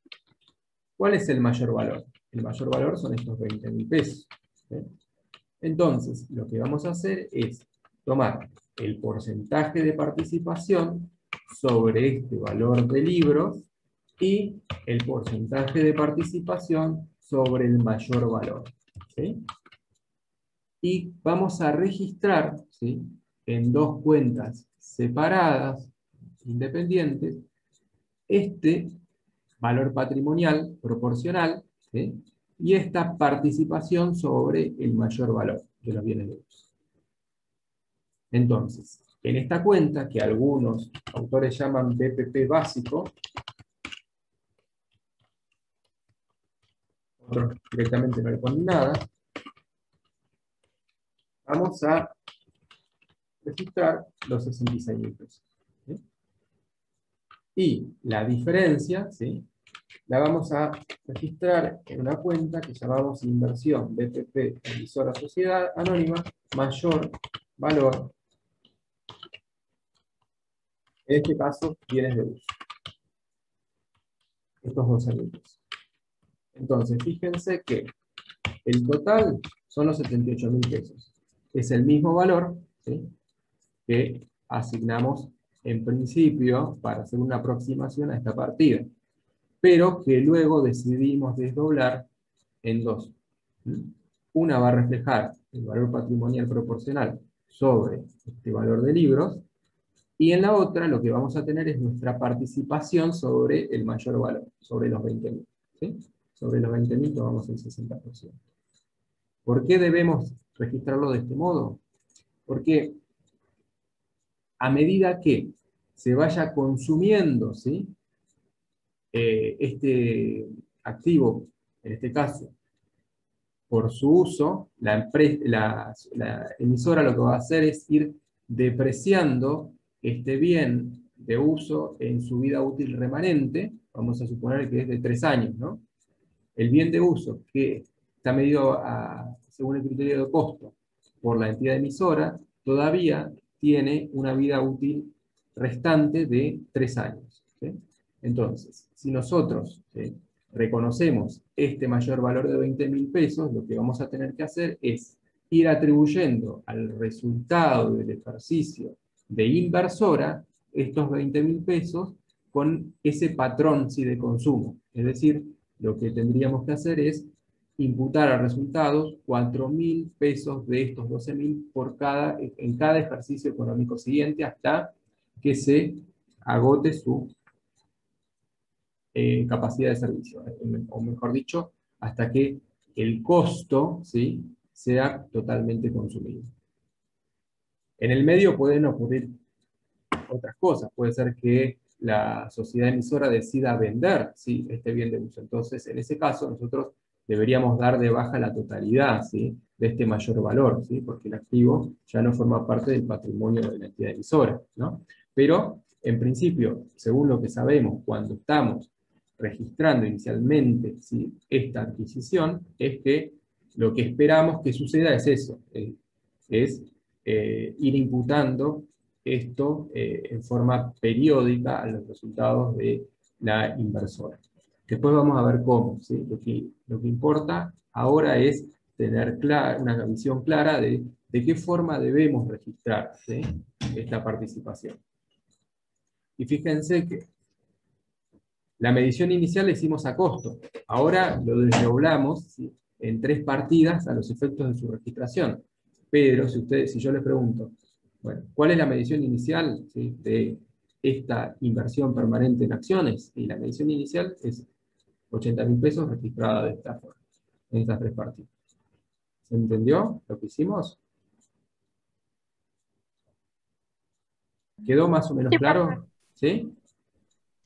¿Cuál es el mayor valor? El mayor valor son estos 20.000 pesos, ¿sí? Entonces, lo que vamos a hacer es tomar el porcentaje de participación sobre este valor de libros y el porcentaje de participación sobre el mayor valor, ¿sí? Y vamos a registrar, ¿sí?, en dos cuentas separadas, independientes, este valor patrimonial proporcional, ¿sí?, y esta participación sobre el mayor valor de los bienes de uso. Entonces, en esta cuenta, que algunos autores llaman BPP básico, otros directamente no le ponen nada, vamos a registrar los 66.000 pesos, ¿sí? Y la diferencia, ¿sí?, la vamos a registrar en una cuenta que llamamos inversión BPP emisora sociedad anónima mayor valor, en este caso bienes de uso, estos 12.000 pesos. Entonces, fíjense que el total son los 78.000 pesos. Es el mismo valor, ¿sí?, que asignamos en principio para hacer una aproximación a esta partida, pero que luego decidimos desdoblar en dos. Una va a reflejar el valor patrimonial proporcional sobre este valor de libros, y en la otra lo que vamos a tener es nuestra participación sobre el mayor valor, sobre los 20.000, ¿sí? Sobre los 20.000 tomamos el 60%. ¿Por qué debemos registrarlo de este modo? Porque a medida que se vaya consumiendo, ¿sí?, este activo, en este caso, por su uso, la emisora lo que va a hacer es ir depreciando este bien de uso en su vida útil remanente. Vamos a suponer que es de 3 años, ¿no? El bien de uso que está medido según el criterio de costo por la entidad emisora, todavía tiene una vida útil restante de 3 años, ¿sí? Entonces, si nosotros, ¿sí?, reconocemos este mayor valor de 20.000 pesos, lo que vamos a tener que hacer es ir atribuyendo al resultado del ejercicio de inversora estos 20.000 pesos con ese patrón, ¿sí?, de consumo. Es decir, lo que tendríamos que hacer es imputar a resultados 4.000 pesos de estos 12.000 en cada ejercicio económico siguiente hasta que se agote su capacidad de servicio, o mejor dicho, hasta que el costo, ¿sí?, sea totalmente consumido. En el medio pueden ocurrir otras cosas, puede ser que la sociedad emisora decida vender, ¿sí?, este bien de uso. Entonces, en ese caso, nosotros deberíamos dar de baja la totalidad, ¿sí?, de este mayor valor, ¿sí?, porque el activo ya no forma parte del patrimonio de la entidad emisora, ¿no? Pero, en principio, según lo que sabemos, cuando estamos registrando inicialmente, ¿sí?, esta adquisición, es que lo que esperamos que suceda es eso, es ir imputando esto en forma periódica a los resultados de la inversora. Después vamos a ver cómo, ¿sí? Lo que importa ahora es tener una visión clara de qué forma debemos registrar, ¿sí?, esta participación. Y fíjense que la medición inicial la hicimos a costo. Ahora lo desdoblamos, ¿sí?, en 3 partidas a los efectos de su registración. Pero si yo les pregunto, bueno, ¿cuál es la medición inicial, ¿sí?, de esta inversión permanente en acciones? Y la medición inicial es 80.000 pesos registrada de esta forma, en estas 3 partidas. ¿Se entendió lo que hicimos? ¿Quedó más o menos Sí, claro? ¿Sí? Sí,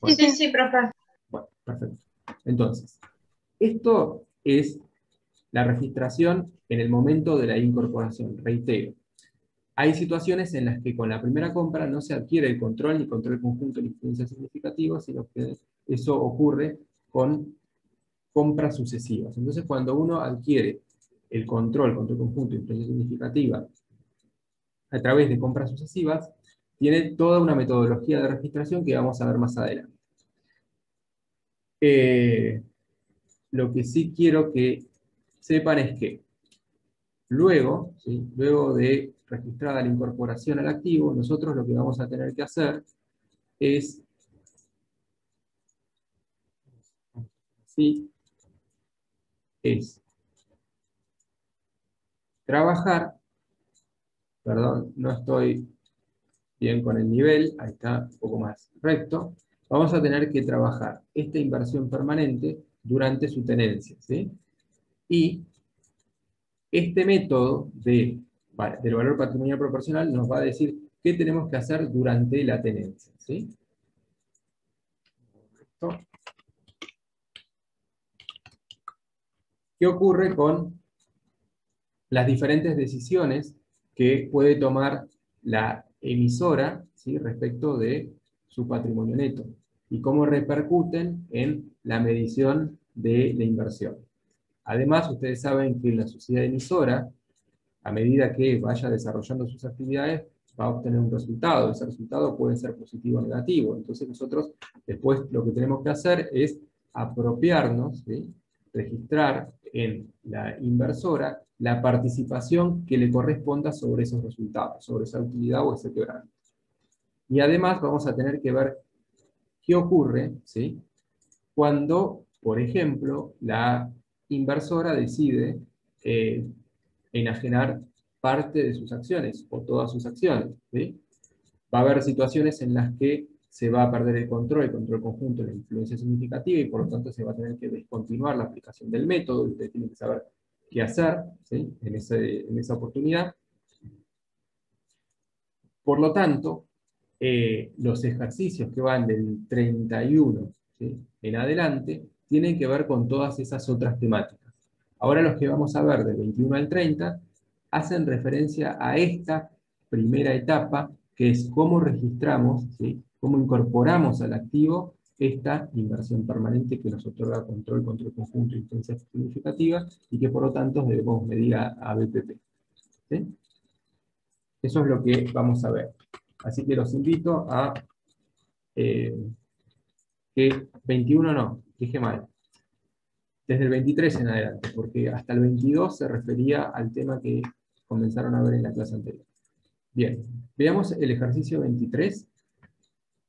Bueno, sí, profe. bueno, perfecto. Entonces, esto es la registración en el momento de la incorporación. Reitero, hay situaciones en las que con la primera compra no se adquiere el control, ni control conjunto, ni influencia significativa, sino que eso ocurre con compras sucesivas. Entonces, cuando uno adquiere el control conjunto, influencia significativa, a través de compras sucesivas, tiene toda una metodología de registración que vamos a ver más adelante. Lo que sí quiero que sepan es que luego, ¿sí?, luego de registrada la incorporación al activo, nosotros lo que vamos a tener que hacer es, ¿sí?, es trabajar, perdón, no estoy bien con el nivel, ahí está un poco más recto, vamos a tener que trabajar esta inversión permanente durante su tenencia, ¿sí? Y este método del valor patrimonial proporcional nos va a decir qué tenemos que hacer durante la tenencia, ¿sí? ¿Qué ocurre con las diferentes decisiones que puede tomar la emisora, ¿sí?, respecto de su patrimonio neto? Y cómo repercuten en la medición de la inversión. Además, ustedes saben que la sociedad emisora, a medida que vaya desarrollando sus actividades, va a obtener un resultado. Ese resultado puede ser positivo o negativo. Entonces nosotros después lo que tenemos que hacer es apropiarnos, ¿sí?, registrar en la inversora la participación que le corresponda sobre esos resultados, sobre esa utilidad o ese quebranto. Y además vamos a tener que ver qué ocurre, ¿sí?, cuando, por ejemplo, la inversora decide enajenar parte de sus acciones o todas sus acciones, ¿sí? Va a haber situaciones en las que se va a perder el control conjunto, la influencia significativa, y por lo tanto se va a tener que descontinuar la aplicación del método, y ustedes tienen que saber qué hacer, ¿sí?, en esa oportunidad. Por lo tanto, los ejercicios que van del 31, ¿sí?, en adelante, tienen que ver con todas esas otras temáticas. Ahora los que vamos a ver del 21 al 30 hacen referencia a esta primera etapa, que es cómo registramos, ¿sí?, cómo incorporamos al activo esta inversión permanente que nos otorga control conjunto y influencia significativa, y que por lo tanto debemos medir a BPP. ¿Sí? Eso es lo que vamos a ver. Así que los invito a que 21 no, dije mal. Desde el 23 en adelante, porque hasta el 22 se refería al tema que comenzaron a ver en la clase anterior. Bien, veamos el ejercicio 23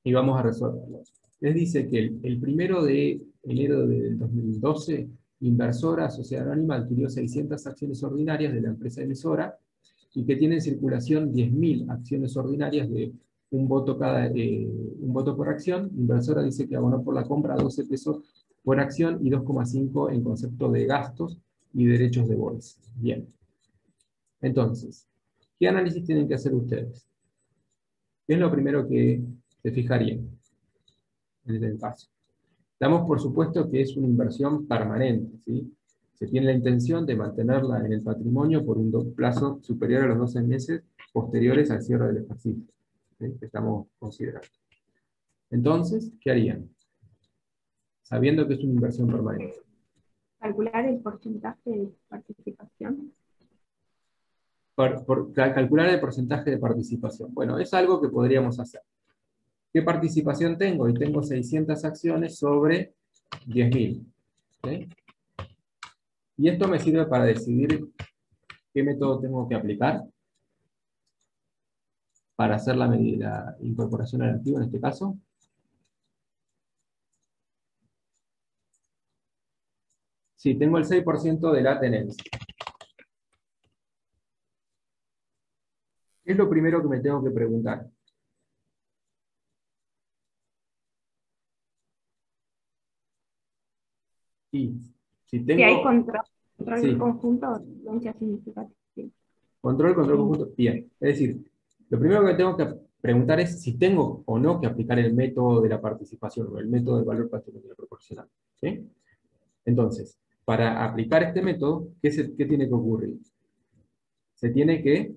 y vamos a resolverlo. Les dice que el 1 de enero del 2012 Inversora Sociedad Anónima adquirió 600 acciones ordinarias de la empresa emisora y que tiene en circulación 10.000 acciones ordinarias de un voto por acción. Inversora dice que abonó por la compra 12 pesos por acción y 2,5 en concepto de gastos y derechos de bolsa. Bien. Entonces, ¿qué análisis tienen que hacer ustedes? ¿Qué es lo primero que se fijarían en el caso? Damos por supuesto que es una inversión permanente, ¿sí? Se tiene la intención de mantenerla en el patrimonio por un plazo superior a los 12 meses posteriores al cierre del ejercicio, ¿sí? Que estamos considerando. Entonces, ¿qué harían? Sabiendo que es una inversión permanente. Calcular el porcentaje de participación. Calcular el porcentaje de participación. Bueno, es algo que podríamos hacer. ¿Qué participación tengo? Y tengo 600 acciones sobre 10.000. ¿Sí? Y esto me sirve para decidir qué método tengo que aplicar para hacer la incorporación al activo en este caso. Sí, tengo el 6% de la tenencia. ¿Qué es lo primero que me tengo que preguntar? Y si Si hay tengo... control Sí. conjunto, influencia significativa. Control conjunto. Bien. Es decir, lo primero que tengo que preguntar es si tengo o no que aplicar el método de la participación o el método del valor patrimonial proporcional. ¿Sí? Entonces, para aplicar este método, ¿qué tiene que ocurrir? Se tiene que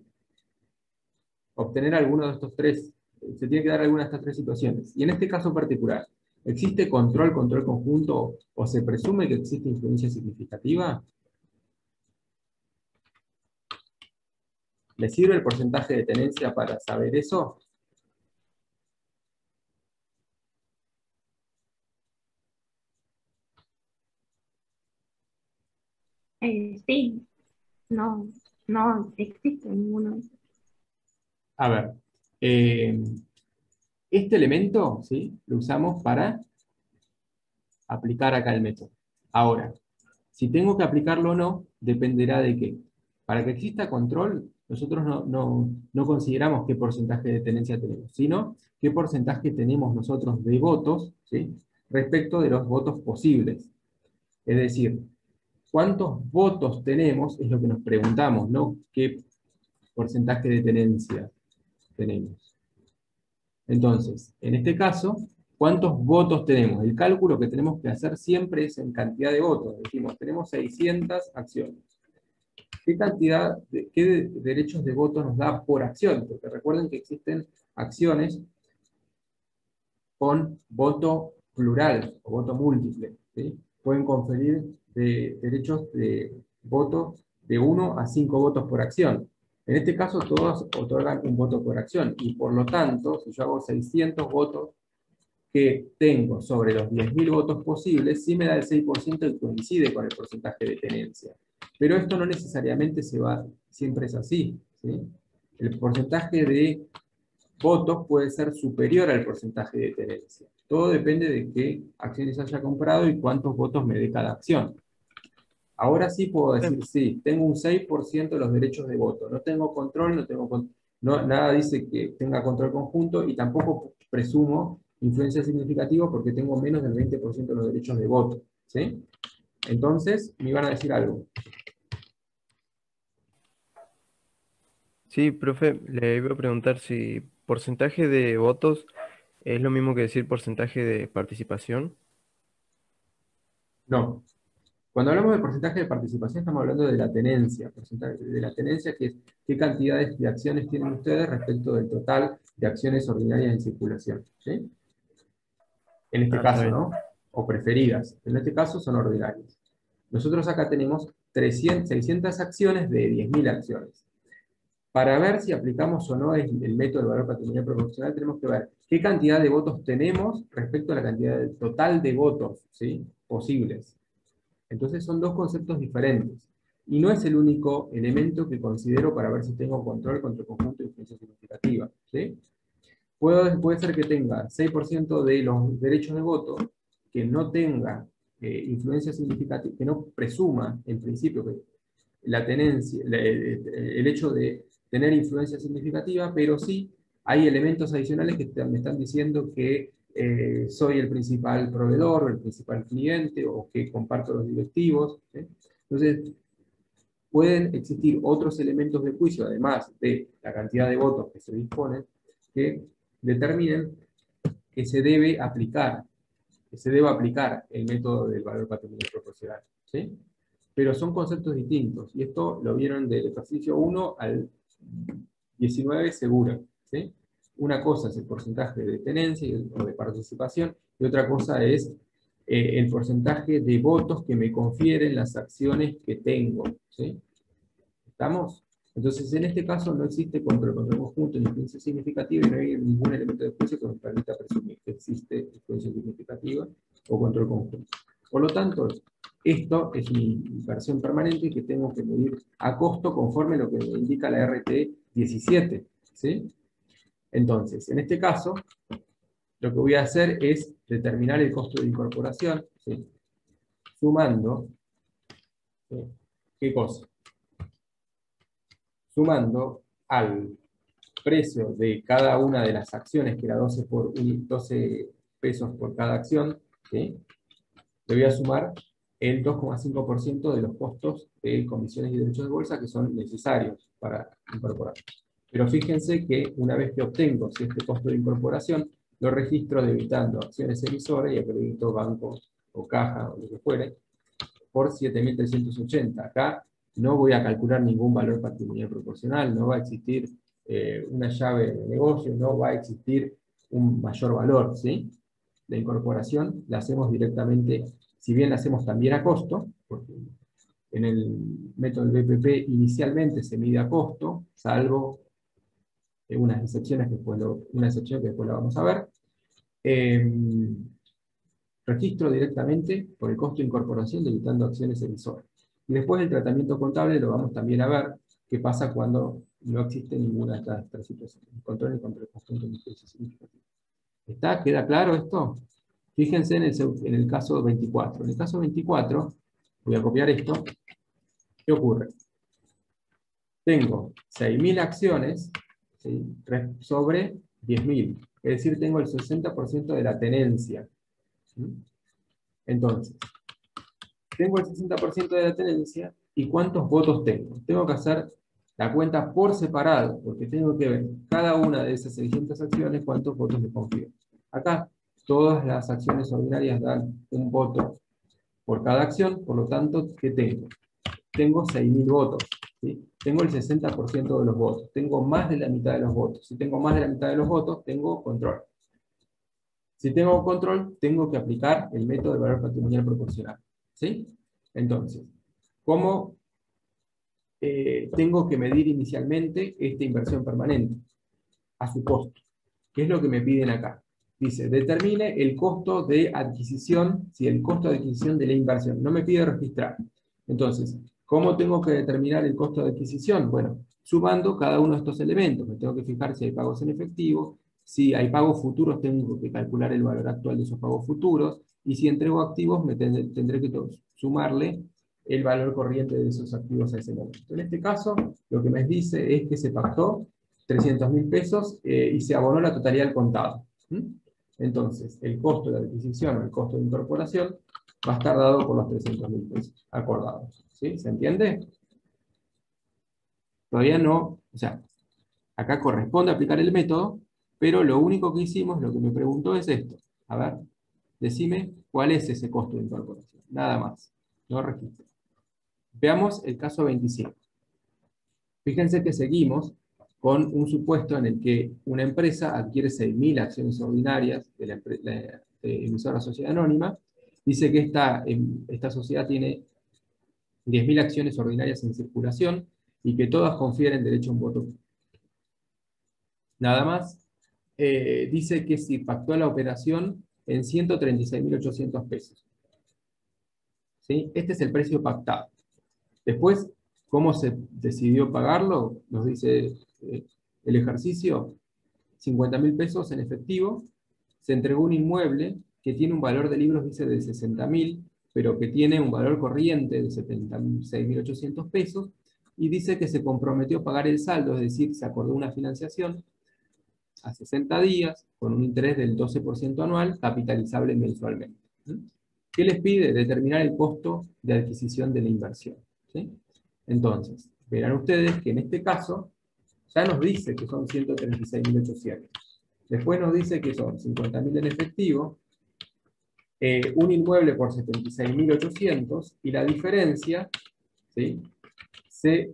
obtener alguno de estos tres, se tiene que dar alguna de estas tres situaciones. Y en este caso particular, ¿existe control conjunto o se presume que existe influencia significativa? ¿Le sirve el porcentaje de tenencia para saber eso? Sí, no existe ninguno de esos. A ver, este elemento, ¿sí?, lo usamos para aplicar acá el método. Ahora, si tengo que aplicarlo o no, dependerá de qué. Para que exista control, nosotros no consideramos qué porcentaje de tenencia tenemos, sino qué porcentaje tenemos nosotros de votos, ¿sí?, respecto de los votos posibles. Es decir, ¿cuántos votos tenemos? Es lo que nos preguntamos, ¿no? ¿Qué porcentaje de tenencia tenemos? Entonces, en este caso, ¿cuántos votos tenemos? El cálculo que tenemos que hacer siempre es en cantidad de votos. Decimos, tenemos 600 acciones. ¿Qué derechos de voto nos da por acción? Porque recuerden que existen acciones con voto plural o voto múltiple, ¿sí? Pueden conferir derechos de voto de 1 a 5 votos por acción. En este caso, todos otorgan un voto por acción, y por lo tanto, si yo hago 600 votos que tengo sobre los 10.000 votos posibles, sí me da el 6% y coincide con el porcentaje de tenencia. Pero esto no necesariamente siempre es así, ¿sí? El porcentaje de votos puede ser superior al porcentaje de tenencia. Todo depende de qué acciones haya comprado y cuántos votos me dé cada acción. Ahora sí puedo decir, sí, tengo un 6% de los derechos de voto. No tengo control, nada dice que tenga control conjunto, y tampoco presumo influencia significativa porque tengo menos del 20% de los derechos de voto, ¿sí? Entonces, me iban a decir algo. Sí, profe, le iba a preguntar si porcentaje de votos es lo mismo que decir porcentaje de participación. No. Cuando hablamos de porcentaje de participación, estamos hablando de la tenencia. Porcentaje de la tenencia, que es qué cantidades de acciones tienen ustedes respecto del total de acciones ordinarias en circulación, ¿sí? En este Ah, está caso, bien. ¿no? O preferidas. En este caso son ordinarias. Nosotros acá tenemos 600 acciones de 10.000 acciones. Para ver si aplicamos o no el método de valor patrimonial proporcional, tenemos que ver qué cantidad de votos tenemos respecto a la cantidad total de votos, ¿sí?, posibles. Entonces son dos conceptos diferentes. Y no es el único elemento que considero para ver si tengo control contra el conjunto de influencia significativa, ¿sí? Puede ser que tenga 6% de los derechos de voto, que no tenga influencia significativa, que no presuma en principio que la tenencia, el hecho de tener influencia significativa, pero sí hay elementos adicionales que me están diciendo que soy el principal proveedor, o el principal cliente, o que comparto los directivos. Entonces, pueden existir otros elementos de juicio, además de la cantidad de votos que se disponen, que determinen que se debe aplicar el método del valor patrimonial proporcional. ¿Sí? Pero son conceptos distintos, y esto lo vieron del ejercicio 1 al 19 seguro. ¿Sí? Una cosa es el porcentaje de tenencia o de participación, y otra cosa es el porcentaje de votos que me confieren las acciones que tengo. ¿Sí? ¿Estamos? Entonces, en este caso no existe control conjunto ni influencia significativa, y no hay ningún elemento de juicio que me permita presumir que existe influencia significativa o control conjunto. Por lo tanto, esto es una inversión permanente que tengo que medir a costo conforme a lo que me indica la RT 17. ¿Sí? Entonces, en este caso, lo que voy a hacer es determinar el costo de incorporación, ¿sí? Sumando, ¿sí? ¿Qué cosa? Sumando al precio de cada una de las acciones, que era 12 pesos por cada acción, ¿sí? Le voy a sumar el 2,5% de los costos de comisiones y derechos de bolsa que son necesarios para incorporar. Pero fíjense que una vez que obtengo este costo de incorporación, lo registro debitando acciones emisoras y acredito banco o caja o lo que fuere, por 7.380. Acá no voy a calcular ningún valor patrimonial proporcional, no va a existir una llave de negocio, no va a existir un mayor valor, ¿sí? La incorporación la hacemos directamente, si bien la hacemos también a costo, porque en el método del BPP inicialmente se mide a costo, salvo unas excepciones que una excepción que después la vamos a ver. Registro directamente por el costo de incorporación debitando acciones emisoras. Y después el tratamiento contable lo vamos también a ver qué pasa cuando no existe ninguna de estas tres situaciones. Control y control conjunto de influencia significativa. ¿Está? ¿Queda claro esto? Fíjense en el caso 24. En el caso 24, voy a copiar esto. ¿Qué ocurre? Tengo 6.000 acciones, ¿sí?, sobre 10.000. Es decir, tengo el 60% de la tenencia. Entonces, tengo el 60% de la tenencia, ¿y cuántos votos tengo? Tengo que hacer la cuenta por separado, porque tengo que ver cada una de esas 600 acciones cuántos votos le confío. Acá, todas las acciones ordinarias dan un voto por cada acción, por lo tanto, ¿qué tengo? Tengo 6.000 votos. ¿Sí? Tengo el 60% de los votos. Tengo más de la mitad de los votos. Si tengo más de la mitad de los votos, tengo control. Si tengo control, tengo que aplicar el método de valor patrimonial proporcional. ¿Sí? Entonces, ¿cómo tengo que medir inicialmente esta inversión permanente? A su costo. ¿Qué es lo que me piden acá? Dice, determine el costo de adquisición, si el costo de adquisición de la inversión. No me pide registrar. Entonces, ¿cómo tengo que determinar el costo de adquisición? Bueno, sumando cada uno de estos elementos. Me tengo que fijar si hay pagos en efectivo. Si hay pagos futuros, tengo que calcular el valor actual de esos pagos futuros. Y si entrego activos, tendré que sumarle el valor corriente de esos activos a ese momento. En este caso, lo que me dice es que se pactó 300.000 pesos y se abonó la totalidad al contado. Entonces, el costo de adquisición o el costo de incorporación va a estar dado por los 300.000 pesos acordados. ¿Sí? ¿Se entiende? Todavía no, o sea, acá corresponde aplicar el método, pero lo único que hicimos, lo que me preguntó es esto. A ver, decime cuál es ese costo de incorporación. Nada más. No registro. Veamos el caso 25. Fíjense que seguimos con un supuesto en el que una empresa adquiere 6.000 acciones ordinarias de la emisora sociedad anónima. Dice que esta sociedad tiene 10.000 acciones ordinarias en circulación y que todas confieren derecho a un voto. Nada más. Dice que se pactó la operación en 136.800 pesos. ¿Sí? Este es el precio pactado. Después, ¿cómo se decidió pagarlo? Nos dice el ejercicio: 50.000 pesos en efectivo. Se entregó un inmueble que tiene un valor de libros, dice, de 60.000, pero que tiene un valor corriente de 76.800 pesos, y dice que se comprometió a pagar el saldo, es decir, se acordó una financiación a 60 días, con un interés del 12% anual, capitalizable mensualmente. ¿Qué les pide? Determinar el costo de adquisición de la inversión. ¿Sí? Entonces, verán ustedes que en este caso, ya nos dice que son 136.800. Después nos dice que son 50.000 en efectivo, un inmueble por 76.800, y la diferencia, ¿sí?, se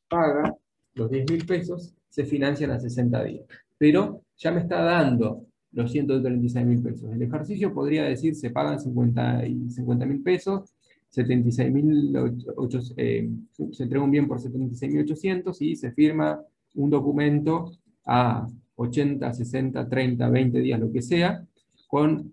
paga, los 10.000 pesos se financian a 60 días. Pero ya me está dando los 136.000 pesos. El ejercicio podría decir se pagan 50.000 pesos, 76.800, se entrega un bien por 76.800 y se firma un documento a 80, 60, 30, 20 días, lo que sea, con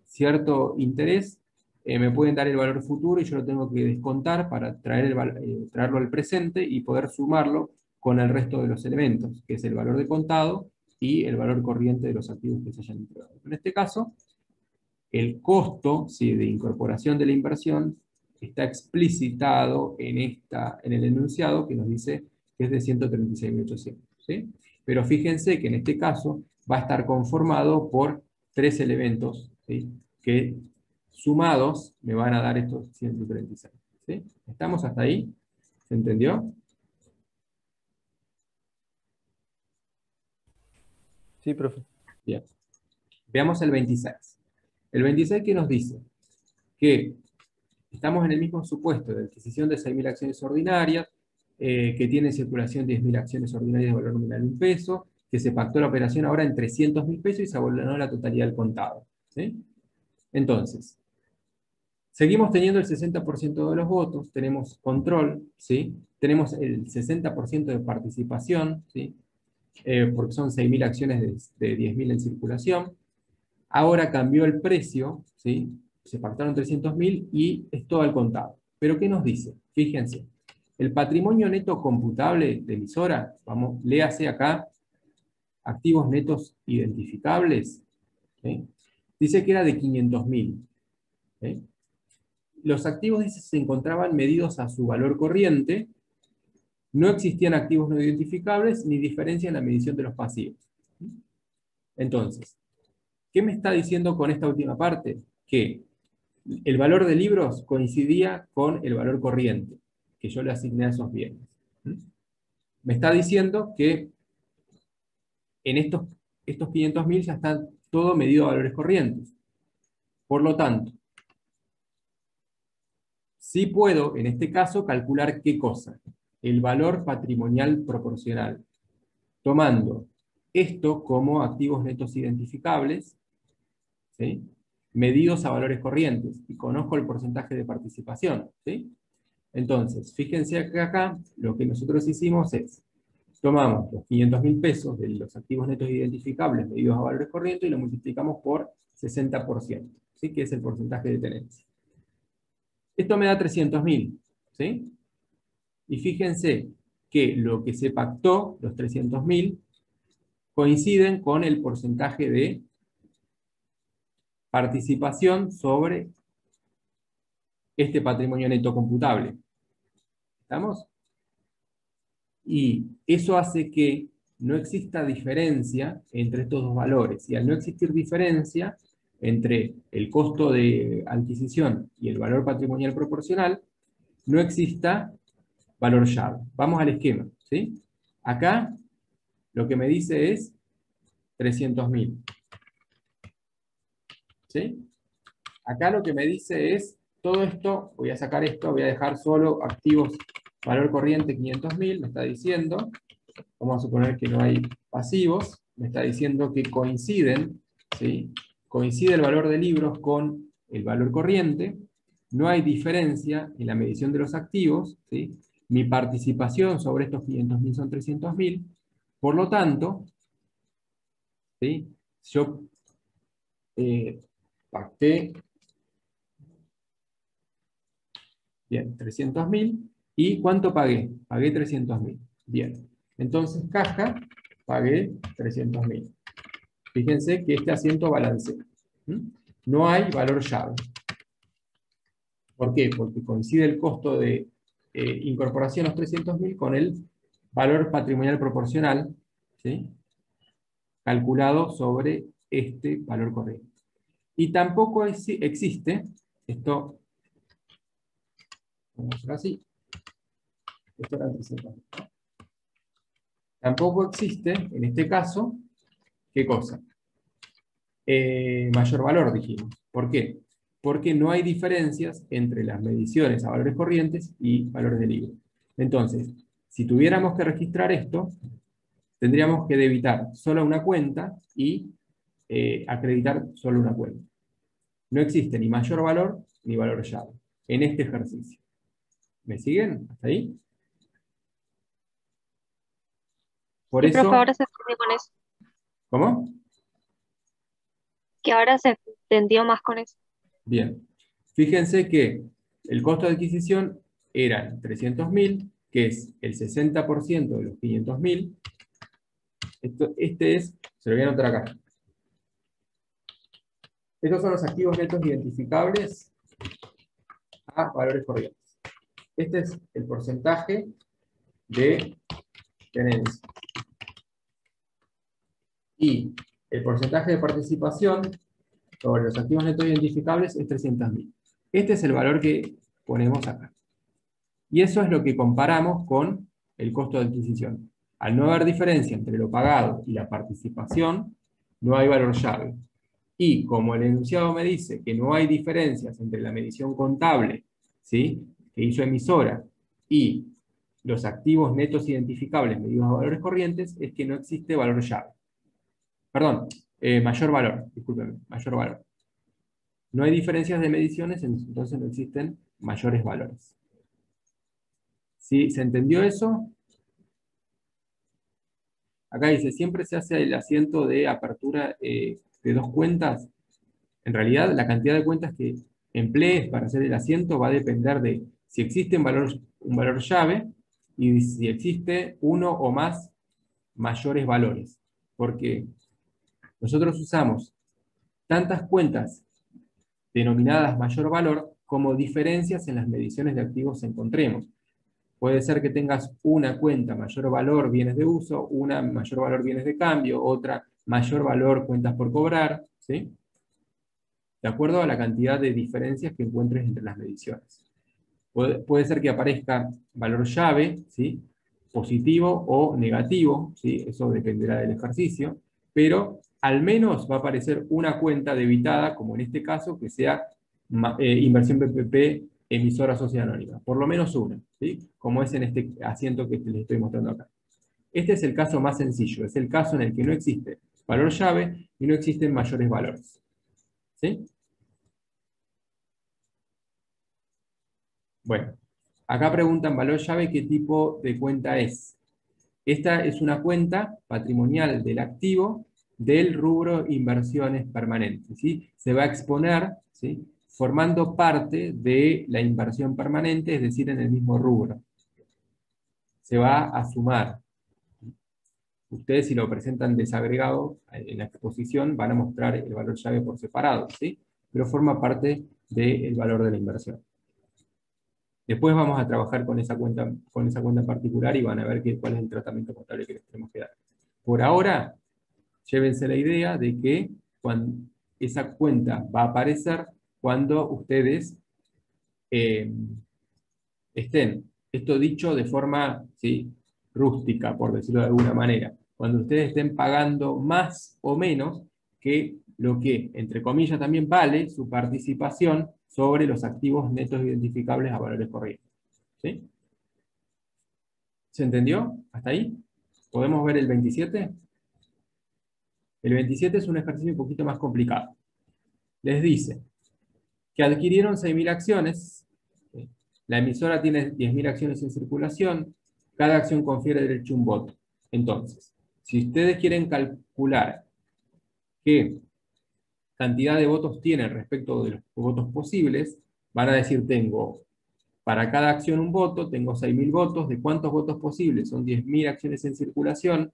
cierto interés. Me pueden dar el valor futuro y yo lo tengo que descontar para traerlo al presente y poder sumarlo con el resto de los elementos, que es el valor de contado y el valor corriente de los activos que se hayan entregado. En este caso, el costo, ¿sí?, de incorporación de la inversión está explicitado en el enunciado que nos dice que es de 136.800. ¿Sí? Pero fíjense que en este caso va a estar conformado por 3 elementos, ¿sí?, que sumados me van a dar estos 136. ¿Sí? ¿Estamos hasta ahí? ¿Se entendió? Sí, profe. Bien. Veamos el 26. El 26, ¿qué nos dice? Que estamos en el mismo supuesto de adquisición de 6.000 acciones ordinarias, que tiene en circulación 10.000 acciones ordinarias de valor nominal de 1 peso, que se pactó la operación ahora en 300.000 pesos y se abonó la totalidad del contado. ¿Sí? Entonces, seguimos teniendo el 60% de los votos, tenemos control, ¿sí?, tenemos el 60% de participación, ¿sí?, porque son 6.000 acciones de 10.000 en circulación. Ahora cambió el precio, ¿sí?, se pactaron 300.000 y es todo al contado. ¿Pero qué nos dice? Fíjense, el patrimonio neto computable de emisora, vamos, léase acá, activos netos identificables, ¿sí?, dice que era de 500.000. ¿Sí? Los activos, dice, se encontraban medidos a su valor corriente, no existían activos no identificables, ni diferencia en la medición de los pasivos. Entonces, ¿qué me está diciendo con esta última parte? Que el valor de libros coincidía con el valor corriente, que yo le asigné a esos bienes. Me está diciendo que en estos 500.000 ya están todo medido a valores corrientes. Por lo tanto, sí puedo, en este caso, calcular ¿qué cosa? El valor patrimonial proporcional, tomando esto como activos netos identificables, ¿sí?, medidos a valores corrientes, y conozco el porcentaje de participación. ¿Sí? Entonces, fíjense que acá lo que nosotros hicimos es, tomamos los 500.000 pesos de los activos netos identificables medidos a valores corrientes y lo multiplicamos por 60%, ¿sí?, que es el porcentaje de tenencia. Esto me da 300.000, ¿sí? Y fíjense que lo que se pactó, los 300.000, coinciden con el porcentaje de participación sobre este patrimonio neto computable. ¿Estamos? Y eso hace que no exista diferencia entre estos dos valores. Y al no existir diferencia entre el costo de adquisición y el valor patrimonial proporcional, no exista valor llave. Vamos al esquema, ¿sí? Acá lo que me dice es 300.000. ¿Sí? Acá lo que me dice es todo esto, voy a sacar esto, voy a dejar solo activos, valor corriente 500.000, me está diciendo, vamos a suponer que no hay pasivos, me está diciendo que coinciden, ¿sí?, coincide el valor de libros con el valor corriente, no hay diferencia en la medición de los activos, ¿sí?, mi participación sobre estos 500.000 son 300.000, por lo tanto, ¿sí?, yo pacté, bien, 300.000, ¿y cuánto pagué? Pagué 300.000, bien. Entonces, caja, pagué 300.000. Fíjense que este asiento balancea. No hay valor llave. ¿Por qué? Porque coincide el costo de incorporación a los 300.000 con el valor patrimonial proporcional, ¿sí?, calculado sobre este valor corriente. Y tampoco existe, esto, vamos a hacer así, esto era 300.000. Tampoco existe, en este caso, ¿qué cosa? Mayor valor, dijimos. ¿Por qué? Porque no hay diferencias entre las mediciones a valores corrientes y valores de libro. Entonces, si tuviéramos que registrar esto, tendríamos que debitar solo una cuenta y acreditar solo una cuenta. No existe ni mayor valor ni valor llave en este ejercicio. ¿Me siguen? ¿Hasta ahí? Por Sí, profe, eso... ahora se entendió con eso. ¿Cómo? Que ahora se entendió más con eso. Bien. Fíjense que el costo de adquisición eran 300.000, que es el 60% de los 500.000. Este es, se lo voy a anotar acá. Estos son los activos netos identificables a valores corrientes. Este es el porcentaje de tenencia. Y el porcentaje de participación sobre los activos netos identificables es 300.000. Este es el valor que ponemos acá. Y eso es lo que comparamos con el costo de adquisición. Al no haber diferencia entre lo pagado y la participación, no hay valor llave. Y como el enunciado me dice que no hay diferencias entre la medición contable, ¿sí?, que hizo emisora y los activos netos identificables medidos a valores corrientes, es que no existe valor llave. Perdón, mayor valor, discúlpenme, mayor valor. No hay diferencias de mediciones, entonces no existen mayores valores. ¿Sí? ¿Se entendió eso? Acá dice, siempre se hace el asiento de apertura de dos cuentas. En realidad, la cantidad de cuentas que emplees para hacer el asiento va a depender de si existe un valor llave y si existe uno o más mayores valores. Porque nosotros usamos tantas cuentas denominadas mayor valor como diferencias en las mediciones de activos que encontremos. Puede ser que tengas una cuenta mayor valor bienes de uso, una mayor valor bienes de cambio, otra mayor valor cuentas por cobrar, ¿sí?, de acuerdo a la cantidad de diferencias que encuentres entre las mediciones. Puede ser que aparezca valor llave, ¿sí?, positivo o negativo, ¿sí?, eso dependerá del ejercicio, pero al menos va a aparecer una cuenta debitada, como en este caso, que sea inversión PPP emisora sociedad anónima, por lo menos una, ¿sí?, como es en este asiento que les estoy mostrando acá. Este es el caso más sencillo, es el caso en el que no existe valor llave y no existen mayores valores. ¿Sí? Bueno, acá preguntan valor llave, ¿qué tipo de cuenta es? Esta es una cuenta patrimonial del activo del rubro inversiones permanentes, ¿sí? Se va a exponer, ¿sí?, formando parte de la inversión permanente, es decir, en el mismo rubro. Se va a sumar. Ustedes, si lo presentan desagregado en la exposición, van a mostrar el valor llave por separado, ¿sí?, pero forma parte del valor de la inversión. Después vamos a trabajar con esa cuenta particular y van a ver cuál es el tratamiento contable que les tenemos que dar. Por ahora, llévense la idea de que esa cuenta va a aparecer cuando ustedes estén, esto dicho de forma, ¿sí?, rústica, por decirlo de alguna manera, cuando ustedes estén pagando más o menos que lo que, entre comillas, también vale su participación sobre los activos netos identificables a valores corrientes. ¿Sí? ¿Se entendió? ¿Hasta ahí? ¿Podemos ver el 27? El 27 es un ejercicio un poquito más complicado. Les dice que adquirieron 6.000 acciones, la emisora tiene 10.000 acciones en circulación, cada acción confiere derecho a un voto. Entonces, si ustedes quieren calcular qué cantidad de votos tienen respecto de los votos posibles, van a decir, tengo para cada acción un voto, tengo 6.000 votos, ¿de cuántos votos posibles? Son 10.000 acciones en circulación,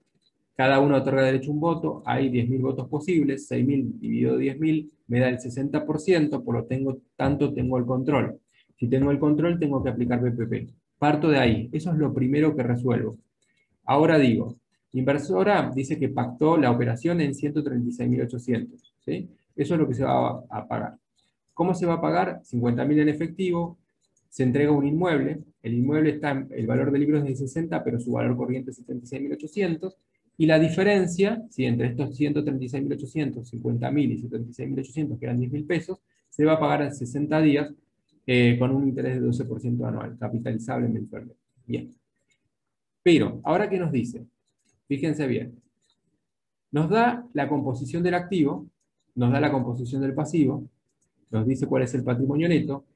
cada uno otorga derecho a un voto, hay 10.000 votos posibles, 6.000 dividido 10.000 me da el 60%, por lo tanto tengo el control. Si tengo el control, tengo que aplicar BPP. Parto de ahí. Eso es lo primero que resuelvo. Ahora digo, inversora dice que pactó la operación en 136.800. ¿Sí? Eso es lo que se va a pagar. ¿Cómo se va a pagar? 50.000 en efectivo. Se entrega un inmueble. El inmueble está, el valor del libro es de 60, pero su valor corriente es 76.800. Y la diferencia, ¿sí?, entre estos 136.800, 50.000 y 76.800, que eran 10.000 pesos, se va a pagar en 60 días con un interés de 12% anual, capitalizable mensualmente. Bien. Pero, ¿ahora qué nos dice? Fíjense bien. Nos da la composición del activo, nos da la composición del pasivo, nos dice cuál es el patrimonio neto,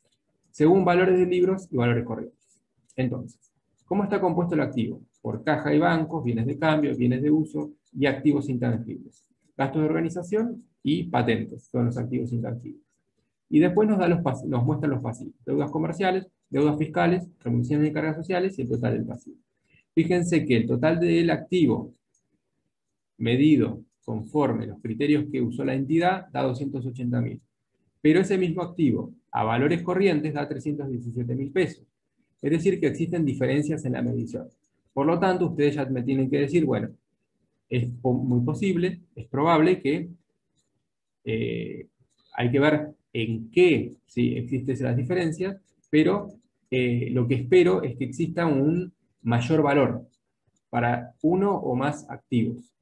según valores de libros y valores corrientes. Entonces, ¿cómo está compuesto el activo? Por caja y bancos, bienes de cambio, bienes de uso y activos intangibles. Gastos de organización y patentes son los activos intangibles. Y después nos muestra los pasivos. Deudas comerciales, deudas fiscales, remuneraciones y cargas sociales y el total del pasivo. Fíjense que el total del activo medido conforme los criterios que usó la entidad da 280.000. Pero ese mismo activo a valores corrientes da 317.000 pesos. Es decir, que existen diferencias en la medición. Por lo tanto, ustedes ya me tienen que decir, bueno, es muy posible, es probable que hay que ver en qué sí, existen esas diferencias, pero lo que espero es que exista un mayor valor para uno o más activos.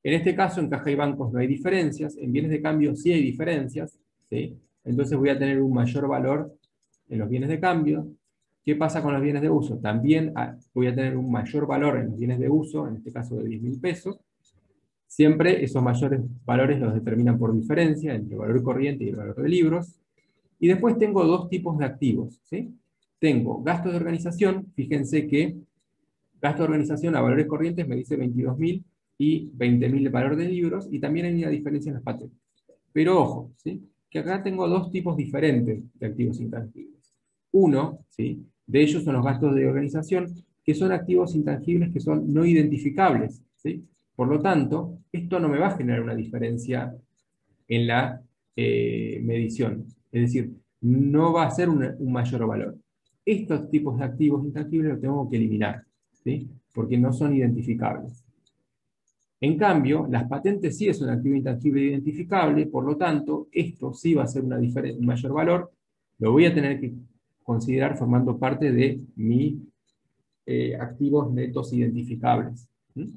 En este caso, en caja y bancos no hay diferencias, en bienes de cambio sí hay diferencias, ¿sí? Entonces voy a tener un mayor valor en los bienes de cambio. ¿Qué pasa con los bienes de uso? También voy a tener un mayor valor en los bienes de uso, en este caso de 10.000 pesos. Siempre esos mayores valores los determinan por diferencia entre el valor corriente y el valor de libros. Y después tengo dos tipos de activos, ¿sí? Tengo gastos de organización, fíjense que gasto de organización a valores corrientes me dice 22.000 y 20.000 de valor de libros, y también hay una diferencia en las patentes. Pero ojo, ¿sí?, que acá tengo dos tipos diferentes de activos intangibles. Uno, ¿sí?, de ellos son los gastos de organización, que son activos intangibles que son no identificables, ¿sí? Por lo tanto, esto no me va a generar una diferencia en la medición. Es decir, no va a ser un mayor valor. Estos tipos de activos intangibles los tengo que eliminar, ¿sí?, porque no son identificables. En cambio, las patentes sí es un activo intangible identificable, por lo tanto, esto sí va a ser un mayor valor, lo voy a tener que considerar formando parte de mis activos netos identificables. ¿Sí?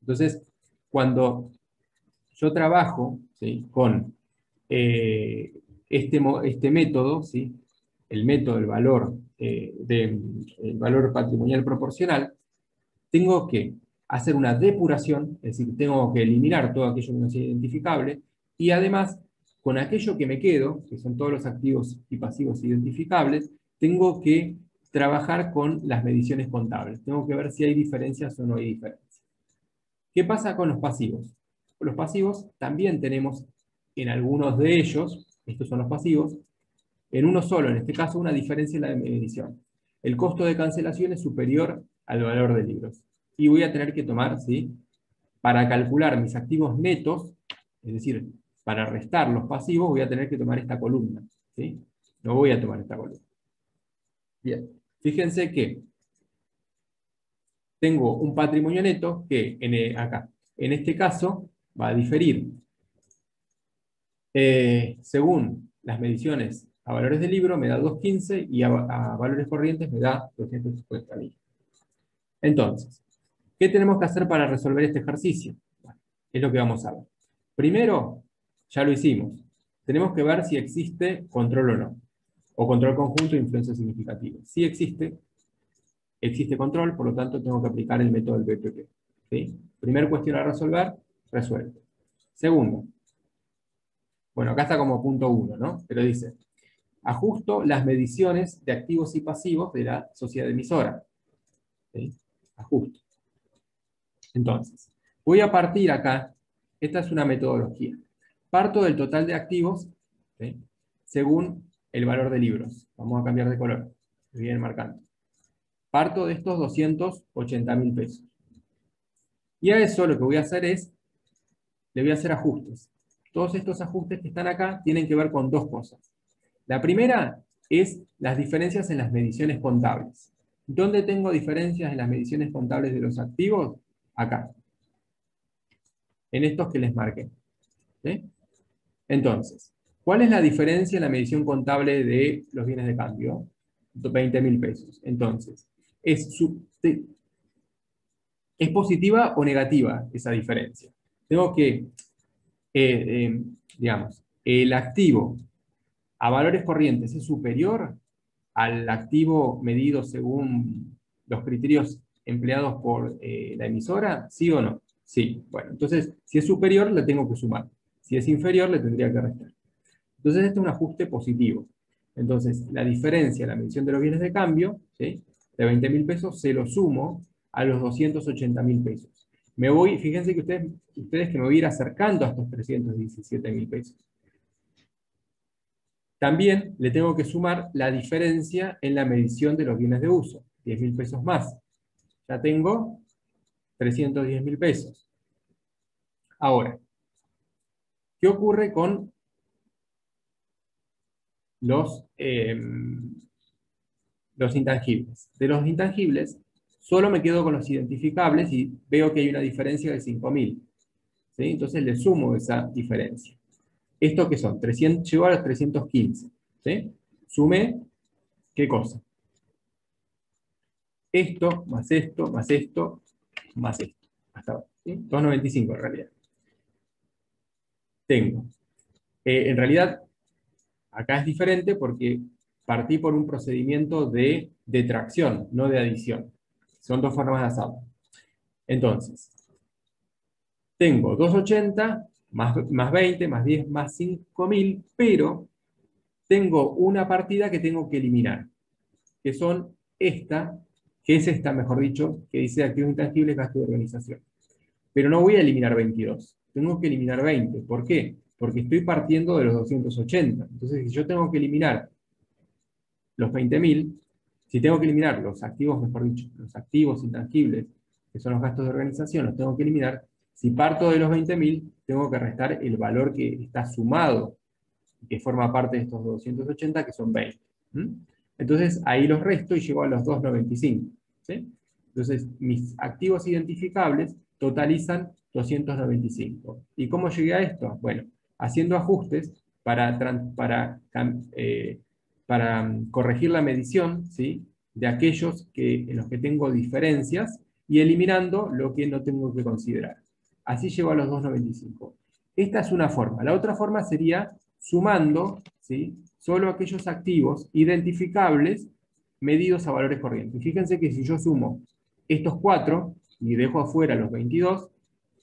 Entonces, cuando yo trabajo, ¿sí?, con este método, ¿sí?, el método del valor, el valor patrimonial proporcional, tengo que hacer una depuración, es decir, tengo que eliminar todo aquello que no sea identificable, y además, con aquello que me quedo, que son todos los activos y pasivos identificables, tengo que trabajar con las mediciones contables. Tengo que ver si hay diferencias o no hay diferencias. ¿Qué pasa con los pasivos? Con los pasivos también tenemos en algunos de ellos, estos son los pasivos, en uno solo, en este caso, una diferencia en la medición. El costo de cancelación es superior al valor de libros. Y voy a tener que tomar, ¿sí?, para calcular mis activos netos, es decir, para restar los pasivos, voy a tener que tomar esta columna, ¿sí? No voy a tomar esta columna. Bien, fíjense que tengo un patrimonio neto que acá, en este caso, va a diferir según las mediciones a valores de libro, me da 215, y a valores corrientes me da 250.000. Entonces, ¿qué tenemos que hacer para resolver este ejercicio? Bueno, es lo que vamos a ver. Primero, ya lo hicimos. Tenemos que ver si existe control o no. O control conjunto de influencia significativa. Si existe control, por lo tanto tengo que aplicar el método del BPP. ¿Sí? Primer cuestión a resolver, resuelto. Segundo, bueno, acá está como punto 1, ¿no? Pero dice, ajusto las mediciones de activos y pasivos de la sociedad emisora. ¿Sí? Ajusto. Entonces, voy a partir acá, esta es una metodología. Parto del total de activos, ¿sí?, según el valor de libros. Vamos a cambiar de color, se vienen marcando. Parto de estos 280.000 pesos. Y a eso lo que voy a hacer es, le voy a hacer ajustes. Todos estos ajustes que están acá tienen que ver con dos cosas. La primera es las diferencias en las mediciones contables. ¿Dónde tengo diferencias en las mediciones contables de los activos? Acá. En estos que les marqué. ¿Sí? Entonces, ¿cuál es la diferencia en la medición contable de los bienes de cambio? 20.000 pesos. Entonces, ¿es positiva o negativa esa diferencia? Tengo que, digamos, el activo a valores corrientes es superior al activo medido según los criterios empleados por la emisora, ¿sí o no? Sí. Bueno, entonces, si es superior, le tengo que sumar. Si es inferior, le tendría que restar. Entonces, este es un ajuste positivo. Entonces, la diferencia en la medición de los bienes de cambio, ¿sí?, de 20.000 pesos, se lo sumo a los 280.000 pesos. Me voy, fíjense que ustedes que me voy a ir acercando a estos 317.000 pesos. También le tengo que sumar la diferencia en la medición de los bienes de uso, 10.000 pesos más. Ya tengo 310.000 pesos. Ahora, ¿qué ocurre con los intangibles? De los intangibles, solo me quedo con los identificables y veo que hay una diferencia de 5.000. ¿Sí? Entonces le sumo esa diferencia. ¿Esto qué son? 300, llegó a los 315. ¿Sí? Sumé, ¿qué cosa? Esto, más esto, más esto, más esto. Hasta ahora. ¿Sí? 295 en realidad. Tengo. En realidad, acá es diferente porque partí por un procedimiento de detracción, no de adición. Son dos formas de hacerlo. Entonces, tengo 280 más 20, más 10, más 5.000, pero tengo una partida que tengo que eliminar, que son esta, que es esta, mejor dicho, que dice activos intangibles, gasto de organización. Pero no voy a eliminar 22, tengo que eliminar 20. ¿Por qué? Porque estoy partiendo de los 280. Entonces, si yo tengo que eliminar los 20.000, si tengo que eliminar los activos, mejor dicho, los activos intangibles, que son los gastos de organización, los tengo que eliminar. Si parto de los 20.000, tengo que restar el valor que está sumado, que forma parte de estos 280, que son 20. Entonces, ahí los resto y llego a los 295. ¿Sí? Entonces, mis activos identificables totalizan 295. ¿Y cómo llegué a esto? Bueno, haciendo ajustes para corregir la medición, ¿sí?, de aquellos en los que tengo diferencias y eliminando lo que no tengo que considerar. Así llego a los 295. Esta es una forma. La otra forma sería sumando, ¿sí?, solo aquellos activos identificables medidos a valores corrientes. Fíjense que si yo sumo estos 4 y dejo afuera los 22,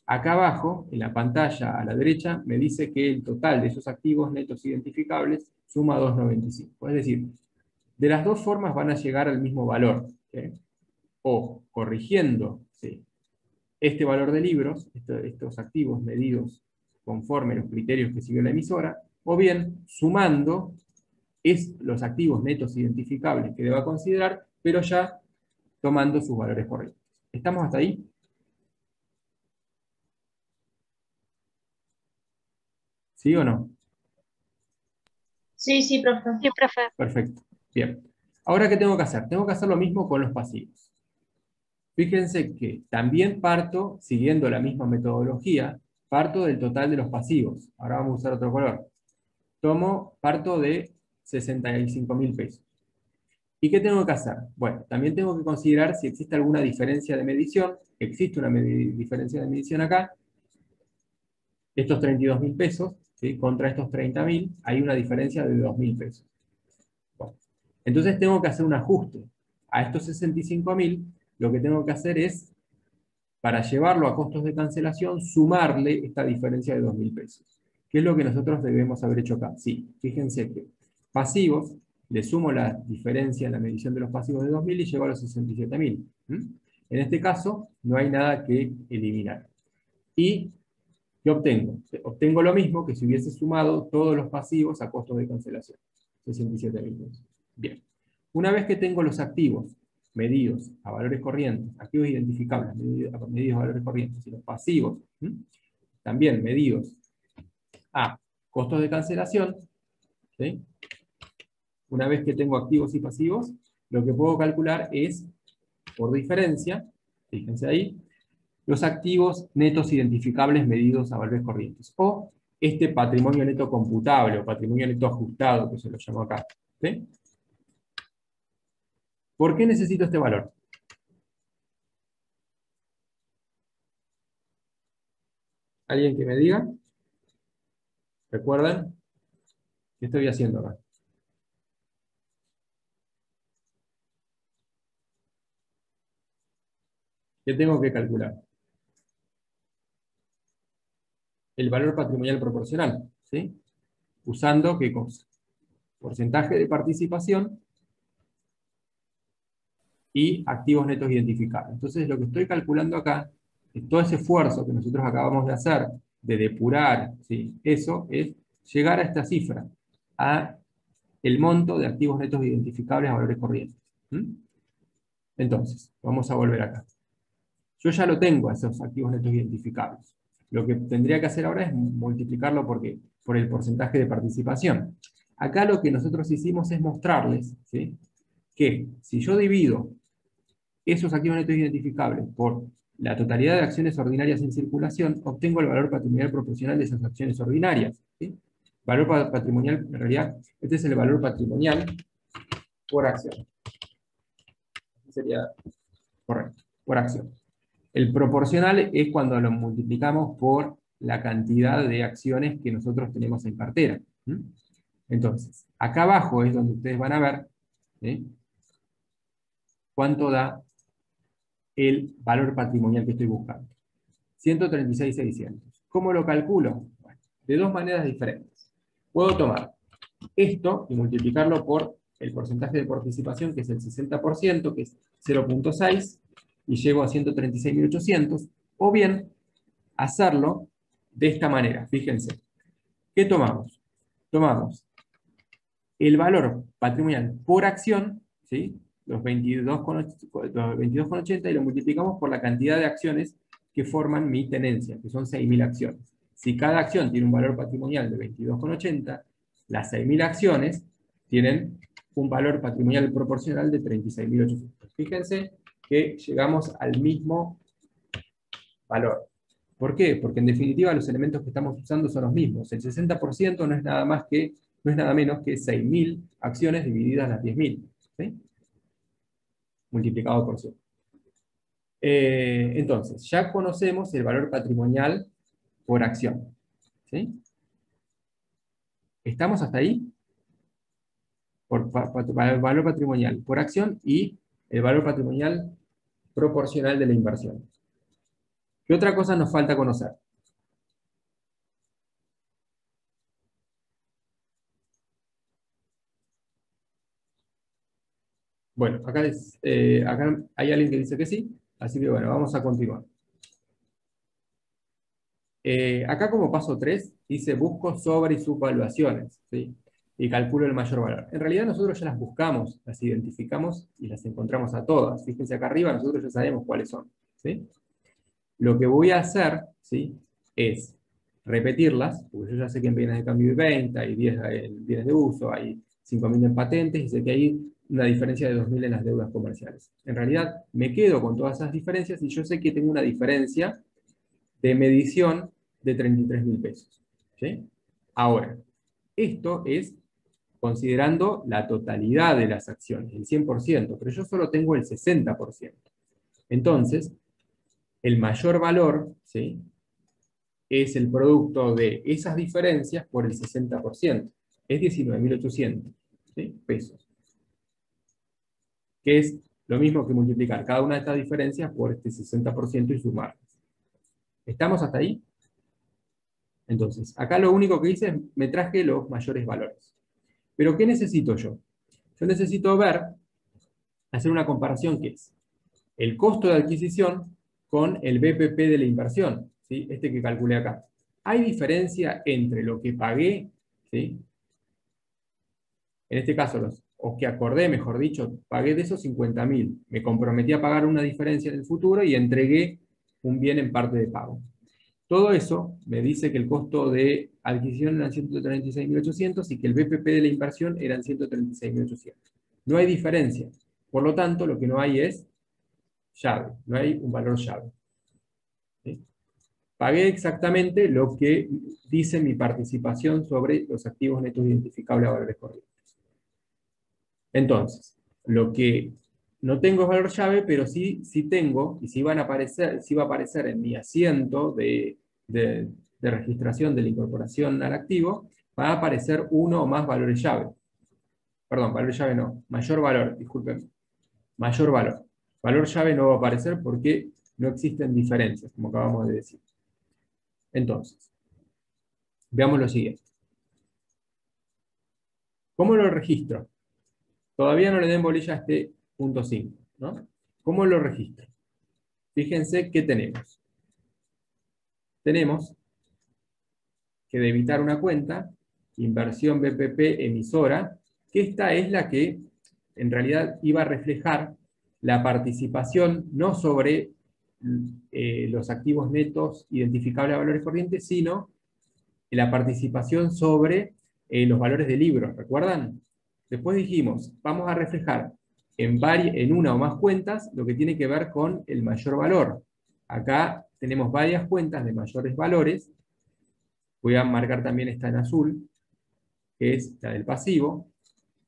acá abajo, en la pantalla a la derecha, me dice que el total de esos activos netos identificables suma 295. Es decir, de las dos formas van a llegar al mismo valor. ¿Sí? O corrigiendo, ¿sí?, este valor de libros, estos activos medidos conforme los criterios que siguió la emisora, o bien sumando los activos netos identificables que deba considerar, pero ya tomando sus valores correctos. ¿Estamos hasta ahí? ¿Sí o no? Sí, sí, profe. Sí, profe. Perfecto. Bien. Ahora, ¿qué tengo que hacer? Tengo que hacer lo mismo con los pasivos. Fíjense que también parto, siguiendo la misma metodología, parto del total de los pasivos. Ahora vamos a usar otro color. Parto de 65.000 pesos. ¿Y qué tengo que hacer? Bueno, también tengo que considerar si existe alguna diferencia de medición. Existe una diferencia de medición acá. Estos 32.000 pesos, ¿sí?, contra estos 30.000, hay una diferencia de 2.000 pesos. Bueno, entonces tengo que hacer un ajuste. A estos 65.000, lo que tengo que hacer es, para llevarlo a costos de cancelación, sumarle esta diferencia de 2.000 pesos. ¿Qué es lo que nosotros debemos haber hecho acá? Sí, fíjense que pasivos, le sumo la diferencia en la medición de los pasivos de 2.000 y llego a los 67.000. En este caso, no hay nada que eliminar. ¿Y qué obtengo? Obtengo lo mismo que si hubiese sumado todos los pasivos a costos de cancelación. 67.000 pesos. Bien. Una vez que tengo los activos medidos a valores corrientes, activos identificables medidos a valores corrientes, y los pasivos también medidos a costos de cancelación, ¿sí?, Una vez que tengo activos y pasivos, lo que puedo calcular es, por diferencia, fíjense ahí, los activos netos identificables medidos a valores corrientes, o este patrimonio neto computable, o patrimonio neto ajustado, que se lo llamo acá. ¿Sí? ¿Por qué necesito este valor? ¿Alguien que me diga? ¿Recuerdan? ¿Qué estoy haciendo acá? ¿Qué tengo que calcular? El valor patrimonial proporcional, ¿sí? Usando, ¿qué cosa? Porcentaje de participación y activos netos identificados. Entonces, lo que estoy calculando acá, es todo ese esfuerzo que nosotros acabamos de hacer, de depurar, ¿sí? Eso es llegar a esta cifra, a el monto de activos netos identificables a valores corrientes. Entonces, vamos a volver acá. Yo ya lo tengo, esos activos netos identificables. Lo que tendría que hacer ahora es multiplicarlo por el porcentaje de participación. Acá lo que nosotros hicimos es mostrarles, ¿sí?, que si yo divido esos activos netos identificables por la totalidad de acciones ordinarias en circulación, obtengo el valor patrimonial proporcional de esas acciones ordinarias. ¿Sí? Valor patrimonial, en realidad, este es el valor patrimonial por acción. Sería correcto, por acción. El proporcional es cuando lo multiplicamos por la cantidad de acciones que nosotros tenemos en cartera. Entonces, acá abajo es donde ustedes van a ver, ¿sí?, cuánto da el valor patrimonial que estoy buscando. 136.600. ¿Cómo lo calculo? Bueno, de dos maneras diferentes. Puedo tomar esto y multiplicarlo por el porcentaje de participación, que es el 60%, que es 0.6, y llego a 136.800, o bien hacerlo de esta manera. Fíjense. ¿Qué tomamos? Tomamos el valor patrimonial por acción, ¿sí?, los 22,80, y lo multiplicamos por la cantidad de acciones que forman mi tenencia, que son 6.000 acciones. Si cada acción tiene un valor patrimonial de 22,80, las 6.000 acciones tienen un valor patrimonial proporcional de 36.800. Fíjense que llegamos al mismo valor. ¿Por qué? Porque en definitiva los elementos que estamos usando son los mismos. El 60% no es nada menos que 6.000 acciones divididas las 10.000. ¿Sí? Multiplicado por 100. Entonces, ya conocemos el valor patrimonial por acción. ¿Sí? ¿Estamos hasta ahí? El valor patrimonial por acción y el valor patrimonial proporcional de la inversión. ¿Qué otra cosa nos falta conocer? Bueno, acá hay alguien que dice que sí, así que bueno, vamos a continuar. Acá como paso 3, dice busco sobre y subvaluaciones, ¿sí?, y calculo el mayor valor. En realidad nosotros ya las buscamos, las identificamos y las encontramos a todas. Fíjense acá arriba, nosotros ya sabemos cuáles son. ¿Sí? Lo que voy a hacer, ¿sí?, es repetirlas, porque yo ya sé que en bienes de cambio y venta hay 10 en bienes de uso, hay 5.000 en patentes, y sé que hay una diferencia de 2.000 en las deudas comerciales. En realidad me quedo con todas esas diferencias y yo sé que tengo una diferencia de medición de 33.000 pesos. ¿Sí? Ahora, esto es considerando la totalidad de las acciones, el 100%, pero yo solo tengo el 60%. Entonces, el mayor valor, ¿sí?, es el producto de esas diferencias por el 60%. Es 19.800, ¿sí?, pesos. Que es lo mismo que multiplicar cada una de estas diferencias por este 60% y sumarlas. ¿Estamos hasta ahí? Entonces, acá lo único que hice es me traje los mayores valores. ¿Pero qué necesito yo? Yo necesito hacer una comparación que es el costo de adquisición con el BPP de la inversión, ¿sí?, este que calculé acá. ¿Hay diferencia entre lo que pagué, ¿sí?, en este caso, o que acordé, mejor dicho, pagué de esos 50.000, me comprometí a pagar una diferencia en el futuro y entregué un bien en parte de pago? Todo eso me dice que el costo de adquisición eran 136.800 y que el BPP de la inversión eran 136.800. No hay diferencia. Por lo tanto, lo que no hay es llave, no hay un valor llave. ¿Sí? Pagué exactamente lo que dice mi participación sobre los activos netos identificables a valores corrientes. Entonces, lo que no tengo es valor llave, pero sí tengo, y sí va a aparecer en mi asiento de registración de la incorporación al activo, va a aparecer uno o más valores llave. Perdón, valor llave no, mayor valor, disculpen. Mayor valor. Valor llave no va a aparecer porque no existen diferencias, como acabamos de decir. Entonces, veamos lo siguiente. ¿Cómo lo registro? Todavía no le den bolilla a este punto 5, ¿no? ¿Cómo lo registro? Fíjense qué tenemos. Tenemos que debitar una cuenta, inversión BPP emisora, que esta es la que en realidad iba a reflejar la participación no sobre los activos netos identificables a valores corrientes, sino la participación sobre los valores de libros, ¿recuerdan? Después dijimos, vamos a reflejar en una o más cuentas lo que tiene que ver con el mayor valor. Acá tenemos varias cuentas de mayores valores. Voy a marcar también esta en azul, que es la del pasivo,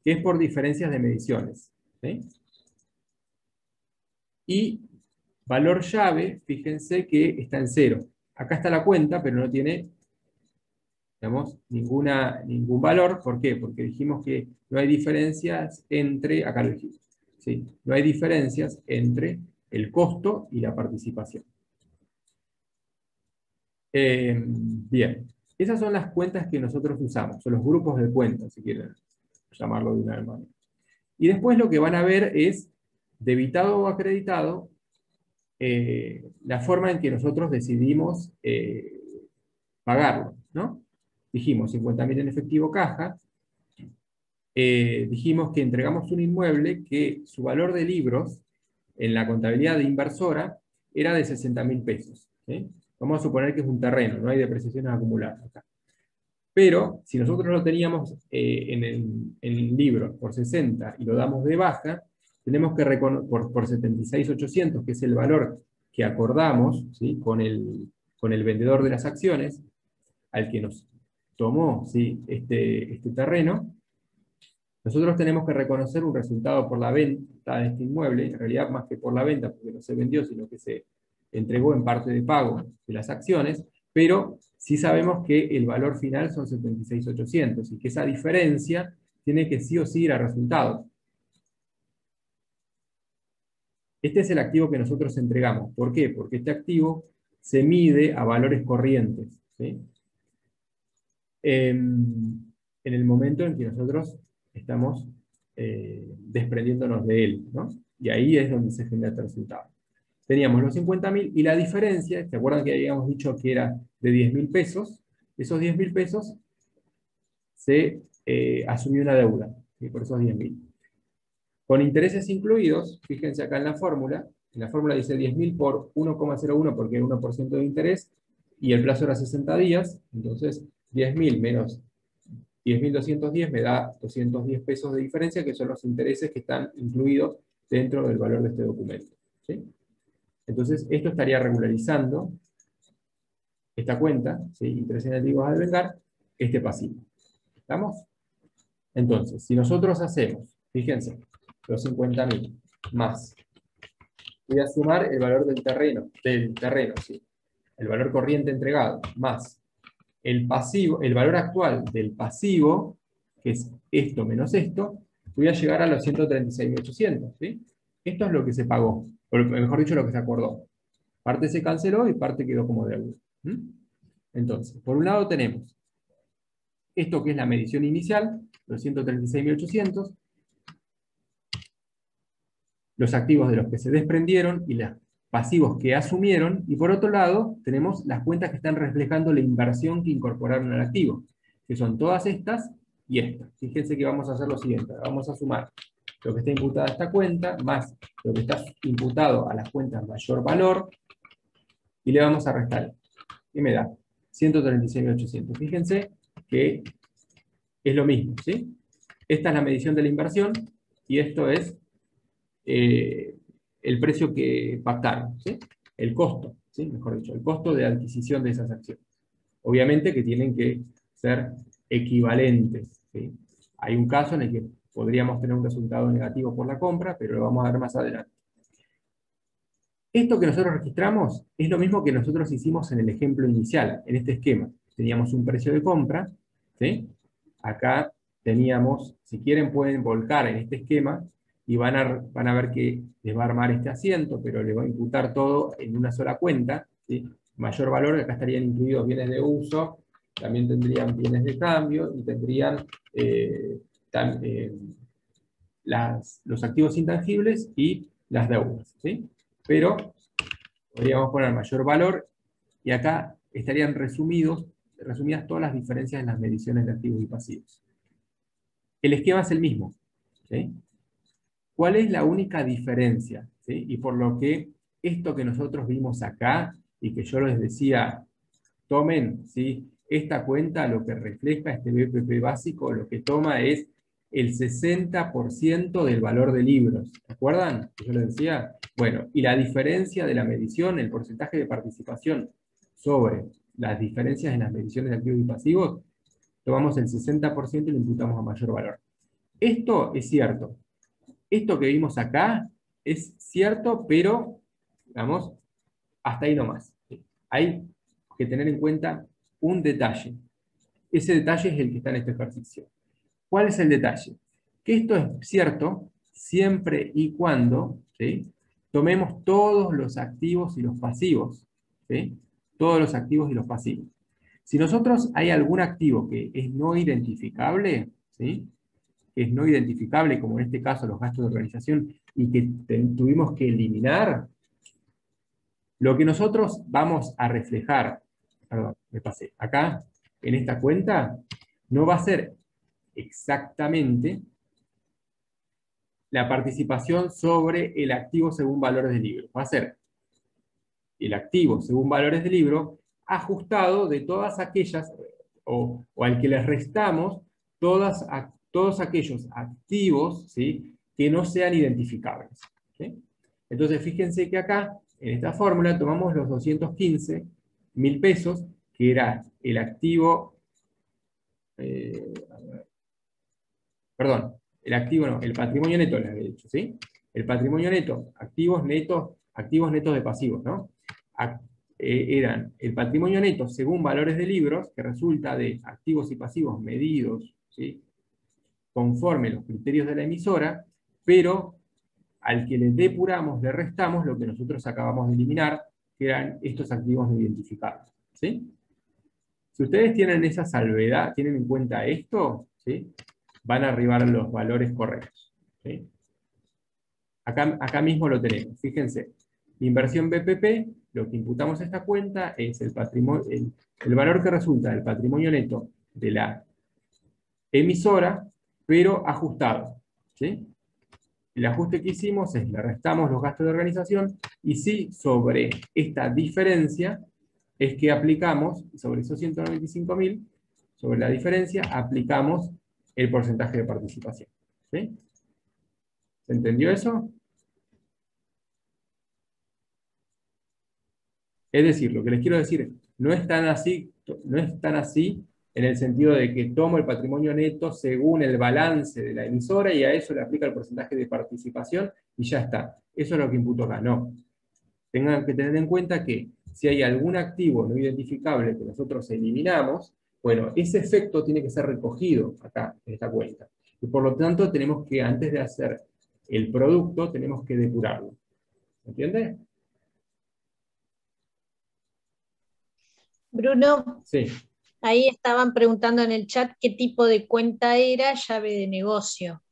que es por diferencias de mediciones. ¿Sí? Y valor llave, fíjense que está en 0. Acá está la cuenta, pero no tiene, digamos, ningún valor. ¿Por qué? Porque dijimos que no hay diferencias entre, acá lo dijimos, ¿sí? No hay diferencias entre el costo y la participación. Bien, esas son las cuentas que nosotros usamos, son los grupos de cuentas, si quieren llamarlo de una manera. Y después lo que van a ver es, debitado o acreditado, la forma en que nosotros decidimos pagarlo, ¿no? Dijimos 50.000 en efectivo caja, dijimos que entregamos un inmueble que su valor de libros en la contabilidad de inversora era de 60.000 pesos. ¿Sí? Vamos a suponer que es un terreno, no hay depreciaciones acumuladas acá. Pero si nosotros lo teníamos en el libro por 60 y lo damos de baja, tenemos que por 76.800, que es el valor que acordamos, ¿sí? con el vendedor de las acciones, al que nos tomó, ¿sí? este terreno, nosotros tenemos que reconocer un resultado por la venta de este inmueble, en realidad más que por la venta, porque no se vendió, sino que se entregó en parte de pago de las acciones, pero sí sabemos que el valor final son 76.800 y que esa diferencia tiene que sí o sí ir a resultados. Este es el activo que nosotros entregamos. ¿Por qué? Porque este activo se mide a valores corrientes, ¿sí? En el momento en que nosotros estamos desprendiéndonos de él, ¿no? Y ahí es donde se genera el resultado. Teníamos los 50.000 y la diferencia, ¿se acuerdan que habíamos dicho que era de 10.000 pesos? Esos 10.000 pesos se asumió una deuda, ¿sí? Por esos 10.000. Con intereses incluidos, fíjense acá en la fórmula dice 10.000 por 1,01 porque era 1% de interés y el plazo era 60 días, entonces 10.000 menos 10.210 me da 210 pesos de diferencia, que son los intereses que están incluidos dentro del valor de este documento. ¿Sí? Entonces, esto estaría regularizando esta cuenta, ¿sí? Intereses negativos a devengar, este pasivo. ¿Estamos? Entonces, si nosotros hacemos, fíjense, los 50.000 más, voy a sumar el valor del terreno, ¿sí? El valor corriente entregado, más el pasivo, el valor actual del pasivo, que es esto menos esto, voy a llegar a los 136.800, ¿sí? Esto es lo que se pagó, o mejor dicho, lo que se acordó. Parte se canceló y parte quedó como deuda. Entonces, por un lado tenemos esto que es la medición inicial, los 136.800, los activos de los que se desprendieron y los pasivos que asumieron, y por otro lado tenemos las cuentas que están reflejando la inversión que incorporaron al activo, que son todas estas y estas. Fíjense que vamos a hacer lo siguiente, vamos a sumar lo que está imputado a esta cuenta, más lo que está imputado a las cuentas mayor valor, y le vamos a restar y me da 136.800. Fíjense que es lo mismo, ¿sí? Esta es la medición de la inversión y esto es el precio que pactaron, ¿sí? El costo, ¿sí? Mejor dicho, el costo de adquisición de esas acciones. Obviamente que tienen que ser equivalentes, ¿sí? Hay un caso en el que podríamos tener un resultado negativo por la compra, pero lo vamos a ver más adelante. Esto que nosotros registramos es lo mismo que nosotros hicimos en el ejemplo inicial, en este esquema. Teníamos un precio de compra, ¿sí? Acá teníamos, si quieren pueden volcar en este esquema, y van a ver que les va a armar este asiento, pero le va a imputar todo en una sola cuenta, ¿sí? Mayor valor, acá estarían incluidos bienes de uso, también tendrían bienes de cambio, y tendrían los activos intangibles y las deudas, ¿sí? Pero podríamos poner mayor valor, y acá estarían resumidas todas las diferencias en las mediciones de activos y pasivos. El esquema es el mismo, ¿sí? ¿Cuál es la única diferencia? ¿Sí? Y por lo que esto que nosotros vimos acá, y que yo les decía, tomen, ¿sí? Esta cuenta, lo que refleja este BPP básico, lo que toma es el 60% del valor de libros. ¿Se acuerdan? Que yo les decía. Bueno, y la diferencia de la medición, el porcentaje de participación sobre las diferencias en las mediciones de activos y pasivos, tomamos el 60% y lo imputamos a mayor valor. Esto es cierto. Esto que vimos acá es cierto, pero, digamos, hasta ahí nomás. Hay que tener en cuenta un detalle. Ese detalle es el que está en este ejercicio. ¿Cuál es el detalle? Que esto es cierto siempre y cuando, ¿sí? Tomemos todos los activos y los pasivos, ¿sí? Todos los activos y los pasivos. Si nosotros hay algún activo que es no identificable, ¿sí? Que es no identificable, como en este caso los gastos de organización, y que tuvimos que eliminar, lo que nosotros vamos a reflejar, perdón, me pasé, acá, en esta cuenta, no va a ser exactamente la participación sobre el activo según valores de libro. Va a ser el activo según valores de libro ajustado de todas aquellas, o al que les restamos, todos aquellos activos, ¿sí? Que no sean identificables, ¿sí? Entonces fíjense que acá, en esta fórmula, tomamos los 215.000 pesos, que era el activo, perdón, el activo no, el patrimonio neto les había dicho, ¿sí? El patrimonio neto, activos netos de pasivos, ¿no? Eran el patrimonio neto según valores de libros, que resulta de activos y pasivos medidos, ¿sí? Conforme los criterios de la emisora, pero al que le depuramos, le restamos lo que nosotros acabamos de eliminar, que eran estos activos no identificables, ¿sí? Si ustedes tienen esa salvedad, tienen en cuenta esto, ¿sí? Van a arribar los valores correctos, ¿sí? Acá mismo lo tenemos, fíjense. Inversión BPP, lo que imputamos a esta cuenta es el valor que resulta del patrimonio neto de la emisora, pero ajustado, ¿sí? El ajuste que hicimos es, le restamos los gastos de organización, y sí, sobre esta diferencia es que aplicamos, sobre esos 195.000, sobre la diferencia, aplicamos el porcentaje de participación, ¿sí? ¿Se entendió eso? Es decir, lo que les quiero decir, no es tan así en el sentido de que tomo el patrimonio neto según el balance de la emisora y a eso le aplica el porcentaje de participación y ya está. Eso es lo que imputo acá, no. Tengan que tener en cuenta que si hay algún activo no identificable que nosotros eliminamos, bueno, ese efecto tiene que ser recogido acá, en esta cuenta. Y por lo tanto, tenemos que, antes de hacer el producto, tenemos que depurarlo. ¿Entiende? Bruno, Sí. ahí estaban preguntando en el chat qué tipo de cuenta era llave de negocio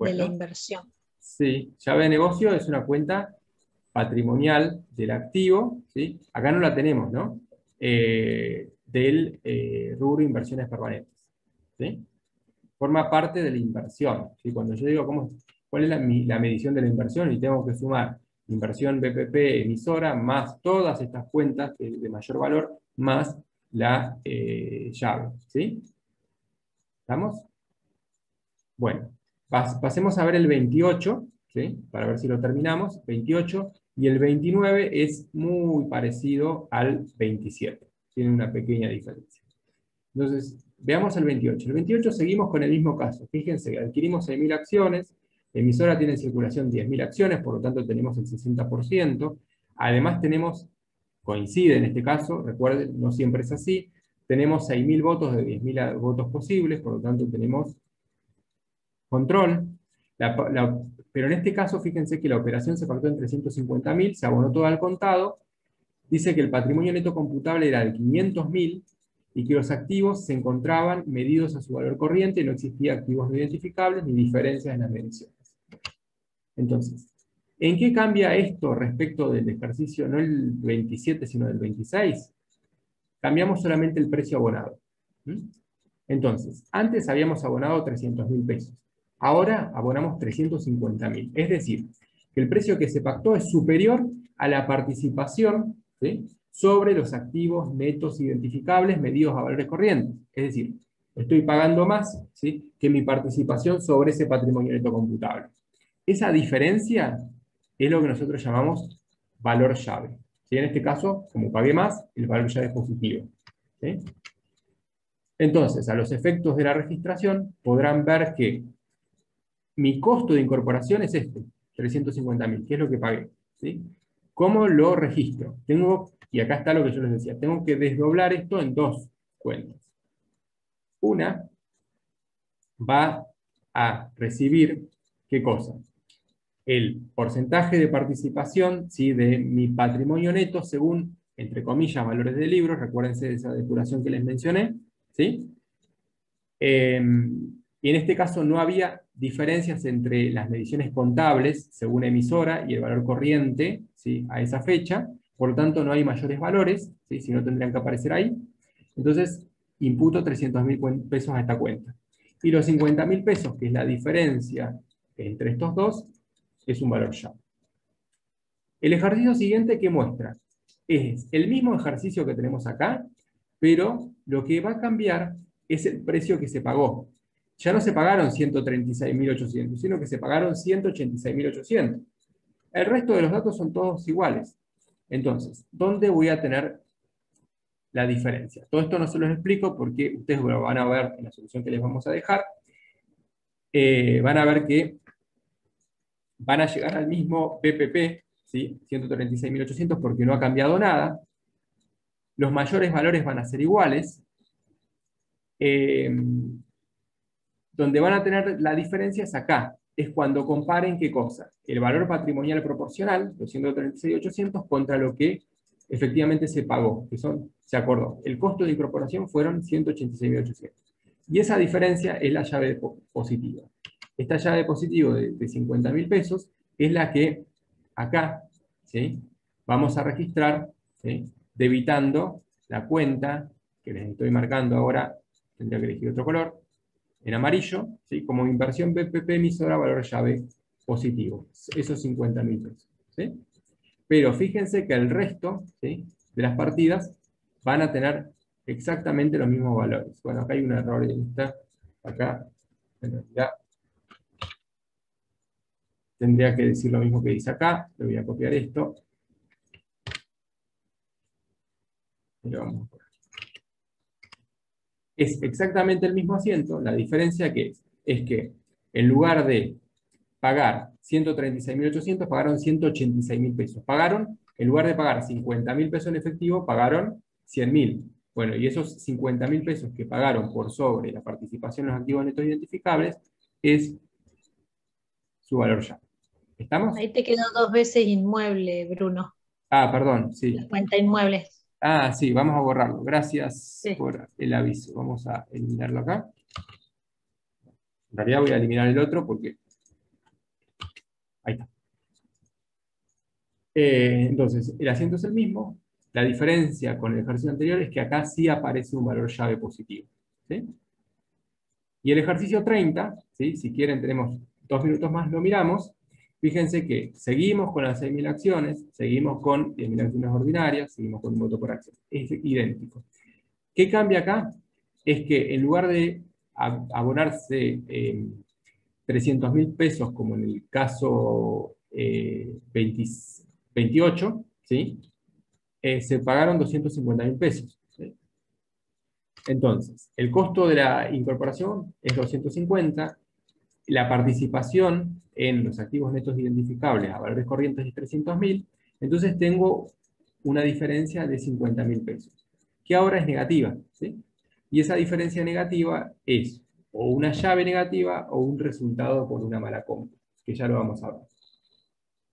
de la Bueno, inversión. sí, llave de negocio es una cuenta patrimonial del activo, ¿sí? Acá no la tenemos, ¿no? Del rubro inversiones permanentes, ¿sí? Forma parte de la inversión, ¿sí? Cuando yo digo cuál es la medición de la inversión, y tengo que sumar inversión BPP emisora más todas estas cuentas de mayor valor, más la llave, ¿sí? ¿Estamos? Bueno, pasemos a ver el 28, ¿sí? Para ver si lo terminamos. 28, y el 29 es muy parecido al 27. Tiene una pequeña diferencia. Entonces, veamos el 28. El 28 seguimos con el mismo caso. Fíjense, adquirimos 6.000 acciones, la emisora tiene en circulación 10.000 acciones, por lo tanto tenemos el 60%. Además tenemos, coincide en este caso, recuerden, no siempre es así, tenemos 6.000 votos de 10.000 votos posibles, por lo tanto tenemos control. Pero en este caso, fíjense que la operación se pactó en 350.000, se abonó todo al contado, dice que el patrimonio neto computable era de 500.000 y que los activos se encontraban medidos a su valor corriente, no existía activos no identificables ni diferencias en las mediciones. Entonces, ¿en qué cambia esto respecto del ejercicio, no el 27, sino del 26? Cambiamos solamente el precio abonado. Entonces, antes habíamos abonado 300.000 pesos. Ahora abonamos 350.000. Es decir, que el precio que se pactó es superior a la participación, ¿sí?, sobre los activos netos identificables medidos a valores corrientes. Es decir, estoy pagando más, ¿sí?, que mi participación sobre ese patrimonio neto computable. Esa diferencia es lo que nosotros llamamos valor llave. ¿Sí? En este caso, como pagué más, el valor llave es positivo. ¿Sí? Entonces, a los efectos de la registración, podrán ver que mi costo de incorporación es este, 350.000, que es lo que pagué. ¿Sí? ¿Cómo lo registro? Y acá está lo que yo les decía, tengo que desdoblar esto en dos cuentas. Una va a recibir, ¿qué cosa? El porcentaje de participación, ¿sí?, de mi patrimonio neto según, entre comillas, valores de libros, recuérdense de esa depuración que les mencioné, ¿sí? Y en este caso no había diferencias entre las mediciones contables, según emisora, y el valor corriente, ¿sí?, a esa fecha, por lo tanto no hay mayores valores, ¿sí?, si no tendrían que aparecer ahí. Entonces, imputo 300.000 pesos a esta cuenta. Y los 50.000 pesos, que es la diferencia entre estos dos, es un valor llave. El ejercicio siguiente, ¿qué muestra? Es el mismo ejercicio que tenemos acá, pero lo que va a cambiar es el precio que se pagó. Ya no se pagaron 136.800, sino que se pagaron 186.800. El resto de los datos son todos iguales. Entonces, ¿dónde voy a tener la diferencia? Todo esto no se los explico porque ustedes lo van a ver en la solución que les vamos a dejar. Van a ver que van a llegar al mismo PPP, ¿sí?, 136.800, porque no ha cambiado nada. Los mayores valores van a ser iguales. Donde van a tener la diferencia es acá. Es cuando comparen, ¿qué cosa? El valor patrimonial proporcional, los 136.800, contra lo que efectivamente se pagó, que se acordó. El costo de incorporación fueron 186.800. Y esa diferencia es la llave positiva. Esta llave positiva de 50.000 pesos es la que acá, ¿sí?, vamos a registrar, ¿sí?, debitando la cuenta, que les estoy marcando ahora, tendría que elegir otro color, en amarillo, ¿sí?, como inversión PPP emisora valor llave positivo, esos 50.000 pesos. ¿Sí? Pero fíjense que el resto, ¿sí?, de las partidas van a tener exactamente los mismos valores. Bueno, acá hay un error en esta, acá, en realidad, tendría que decir lo mismo que dice acá. Le voy a copiar esto. Y lo vamos a poner. Es exactamente el mismo asiento. La diferencia que es que en lugar de pagar 136.800, pagaron 186.000 pesos. Pagaron, en lugar de pagar 50.000 pesos en efectivo, pagaron 100.000. Bueno, y esos 50.000 pesos que pagaron por sobre la participación en los activos netos identificables es su valor ya. ¿Estamos? Ahí te quedó 2 veces inmueble, Bruno. Ah, perdón, sí. La cuenta inmuebles. Ah, sí, vamos a borrarlo. Gracias Sí. por el aviso. Vamos a eliminarlo acá. En realidad voy a eliminar el otro porque... Ahí está. Entonces, el asiento es el mismo. La diferencia con el ejercicio anterior es que acá sí aparece un valor llave positivo. ¿Sí? Y el ejercicio 30, ¿sí?, si quieren tenemos 2 minutos más, lo miramos. Fíjense que seguimos con las 6.000 acciones, seguimos con 10.000 acciones ordinarias, seguimos con un voto por acción. Es idéntico. ¿Qué cambia acá? Es que en lugar de abonarse 300.000 pesos, como en el caso 28, ¿sí? Se pagaron 250.000 pesos. ¿Sí? Entonces, el costo de la incorporación es 250, la participación en los activos netos identificables a valores corrientes es 300.000, entonces tengo una diferencia de 50.000 pesos, que ahora es negativa, ¿sí? Y esa diferencia negativa es o una llave negativa o un resultado por una mala compra, que ya lo vamos a ver.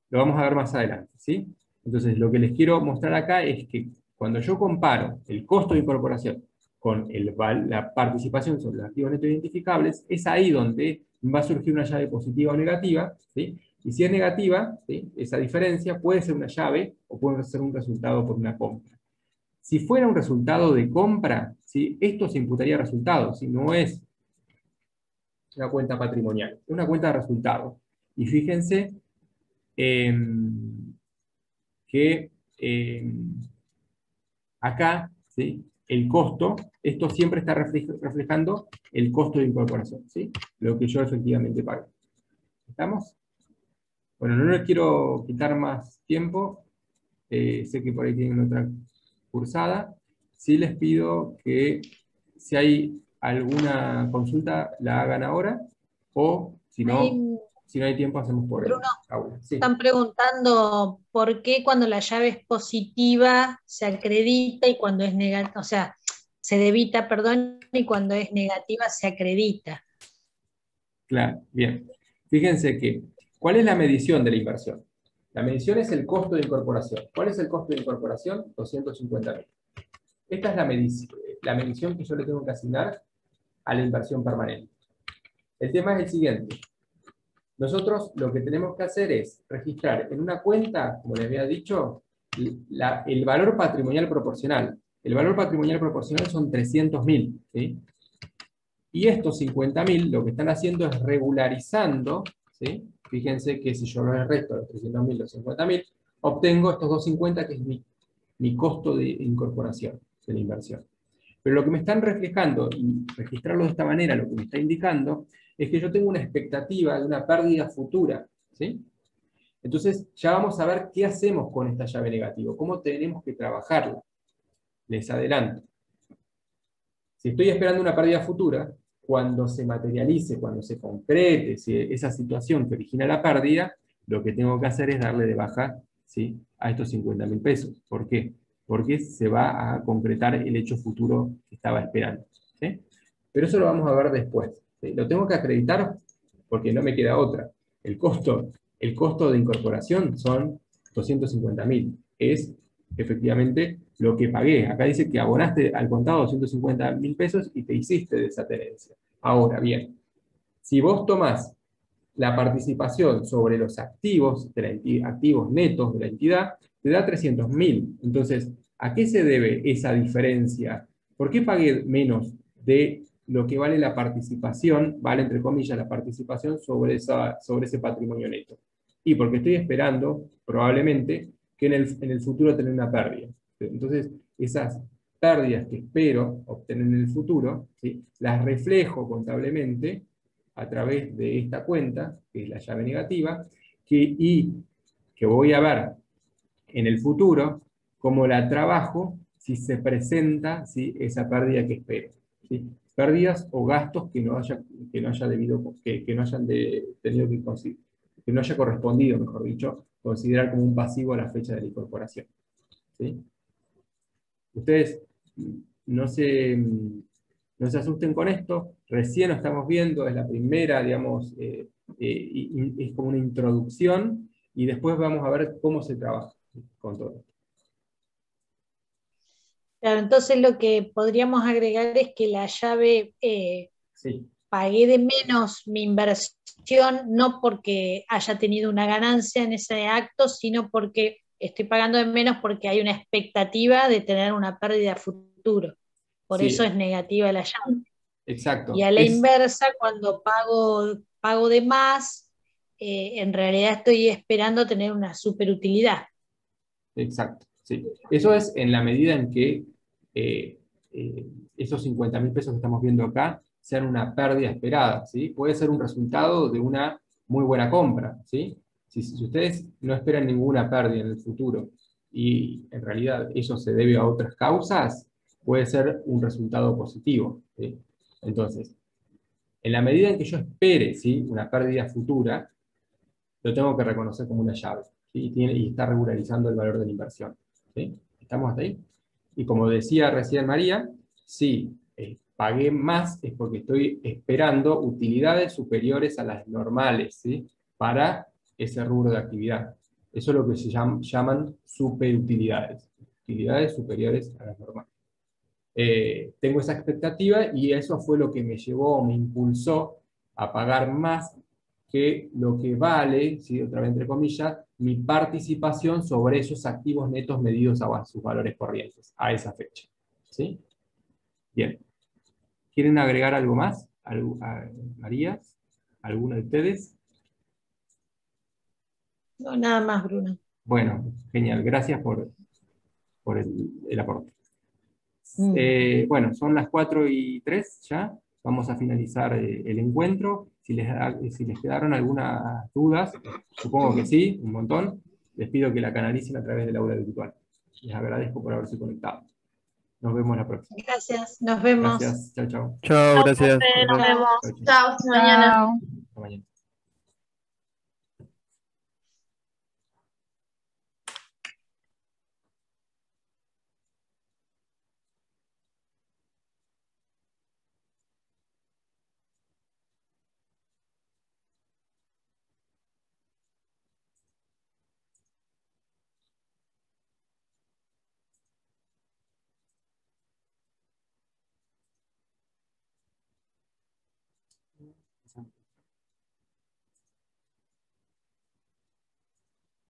Lo vamos a ver más adelante, ¿sí? Entonces, lo que les quiero mostrar acá es que cuando yo comparo el costo de incorporación con la participación sobre los activos netos identificables, es ahí donde va a surgir una llave positiva o negativa, ¿sí? Y si es negativa, ¿sí? Esa diferencia puede ser una llave o puede ser un resultado por una compra. Si fuera un resultado de compra, ¿sí? Esto se imputaría a resultado, si no es una cuenta patrimonial, es una cuenta de resultado. Y fíjense que acá, ¿sí? El costo, esto siempre está reflejando el costo de incorporación, ¿sí? Lo que yo efectivamente pago. ¿Estamos? Bueno, no les quiero quitar más tiempo, sé que por ahí tienen otra cursada. Sí les pido que si hay alguna consulta la hagan ahora, o si no, Ahí, si no hay tiempo hacemos por el Bruno, aula. Sí. están preguntando por qué cuando la llave es positiva se acredita y cuando es negativa, o sea, se debita, perdón, y cuando es negativa se acredita. Claro, bien. Fíjense que, ¿cuál es la medición de la inversión? La medición es el costo de incorporación. ¿Cuál es el costo de incorporación? 250.000. Esta es la medición que yo le tengo que asignar a la inversión permanente. El tema es el siguiente. Nosotros lo que tenemos que hacer es registrar en una cuenta, como les había dicho, el valor patrimonial proporcional. El valor patrimonial proporcional son 300.000, ¿sí? Y estos 50.000 lo que están haciendo es regularizando, ¿sí? Fíjense que si yo no les resto los 300.000, los 50.000, obtengo estos 250, que es mi costo de incorporación de la inversión. Pero lo que me están reflejando, y registrarlo de esta manera, lo que me está indicando, es que yo tengo una expectativa de una pérdida futura, ¿sí? Entonces, ya vamos a ver qué hacemos con esta llave negativa, cómo tenemos que trabajarla. Les adelanto. Si estoy esperando una pérdida futura, cuando se materialice, cuando se concrete esa situación que origina la pérdida, lo que tengo que hacer es darle de baja, ¿sí?, a estos 50.000 pesos. ¿Por qué? Porque se va a concretar el hecho futuro que estaba esperando, ¿sí? Pero eso lo vamos a ver después, ¿sí? Lo tengo que acreditar porque no me queda otra. El costo de incorporación son 250.000. Es efectivamente lo que pagué. Acá dice que abonaste al contado 250.000 pesos y te hiciste de esa tenencia. Ahora, bien, si vos tomás la participación sobre los activos, activos netos de la entidad, te da 300.000. Entonces, ¿a qué se debe esa diferencia? ¿Por qué pagué menos de lo que vale la participación, vale entre comillas la participación sobre ese patrimonio neto? Y porque estoy esperando, probablemente, que en el futuro tener una pérdida. Entonces, esas pérdidas que espero obtener en el futuro, ¿sí?, las reflejo contablemente a través de esta cuenta, que es la llave negativa, y que voy a ver en el futuro cómo la trabajo si se presenta, ¿sí?, esa pérdida que espero, ¿sí? Pérdidas o gastos que no hayan tenido que considerar, que no haya correspondido, mejor dicho, considerar como un pasivo a la fecha de la incorporación, ¿sí? Ustedes no se asusten con esto, recién lo estamos viendo, es la primera, digamos, es como una introducción, y después vamos a ver cómo se trabaja con todo. Claro, entonces lo que podríamos agregar es que la llave Sí. pagué de menos mi inversión, no porque haya tenido una ganancia en ese acto, sino porque estoy pagando de menos porque hay una expectativa de tener una pérdida futuro. Por eso Sí, es negativa la llave. exacto. Y a la inversa, cuando pago de más, en realidad estoy esperando tener una superutilidad. Exacto, sí. Eso es en la medida en que eh, esos 50.000 pesos que estamos viendo acá sean una pérdida esperada, ¿sí? Puede ser un resultado de una muy buena compra, ¿sí? Si ustedes no esperan ninguna pérdida en el futuro y en realidad eso se debe a otras causas, puede ser un resultado positivo, ¿sí? Entonces, en la medida en que yo espere, ¿sí?, una pérdida futura, lo tengo que reconocer como una llave, ¿sí? Y está regularizando el valor de la inversión, ¿sí? ¿Estamos hasta ahí? Y como decía recién María, si pagué más es porque estoy esperando utilidades superiores a las normales, ¿sí?, para ese rubro de actividad. Eso es lo que se llaman superutilidades, utilidades superiores a las normales. Tengo esa expectativa y eso fue lo que me llevó o me impulsó a pagar más que lo que vale, ¿sí?, otra vez entre comillas, mi participación sobre esos activos netos medidos a sus valores corrientes, a esa fecha, ¿sí? Bien. ¿Quieren agregar algo más? María? ¿Alguno de ustedes? No, nada más, Bruno. Bueno, genial. Gracias por el aporte. Mm. Bueno, son las 4:03 ya. Vamos a finalizar el encuentro. Si les quedaron algunas dudas, supongo que sí, un montón, les pido que la canalicen a través del aula virtual. Les agradezco por haberse conectado. Nos vemos la próxima. Gracias, nos vemos. Gracias. Chao, chao. Chao, Chao, gracias, profe, nos profe. vemos. Chao, chao. Chao, hasta mañana. Chao. Hasta mañana. Chao.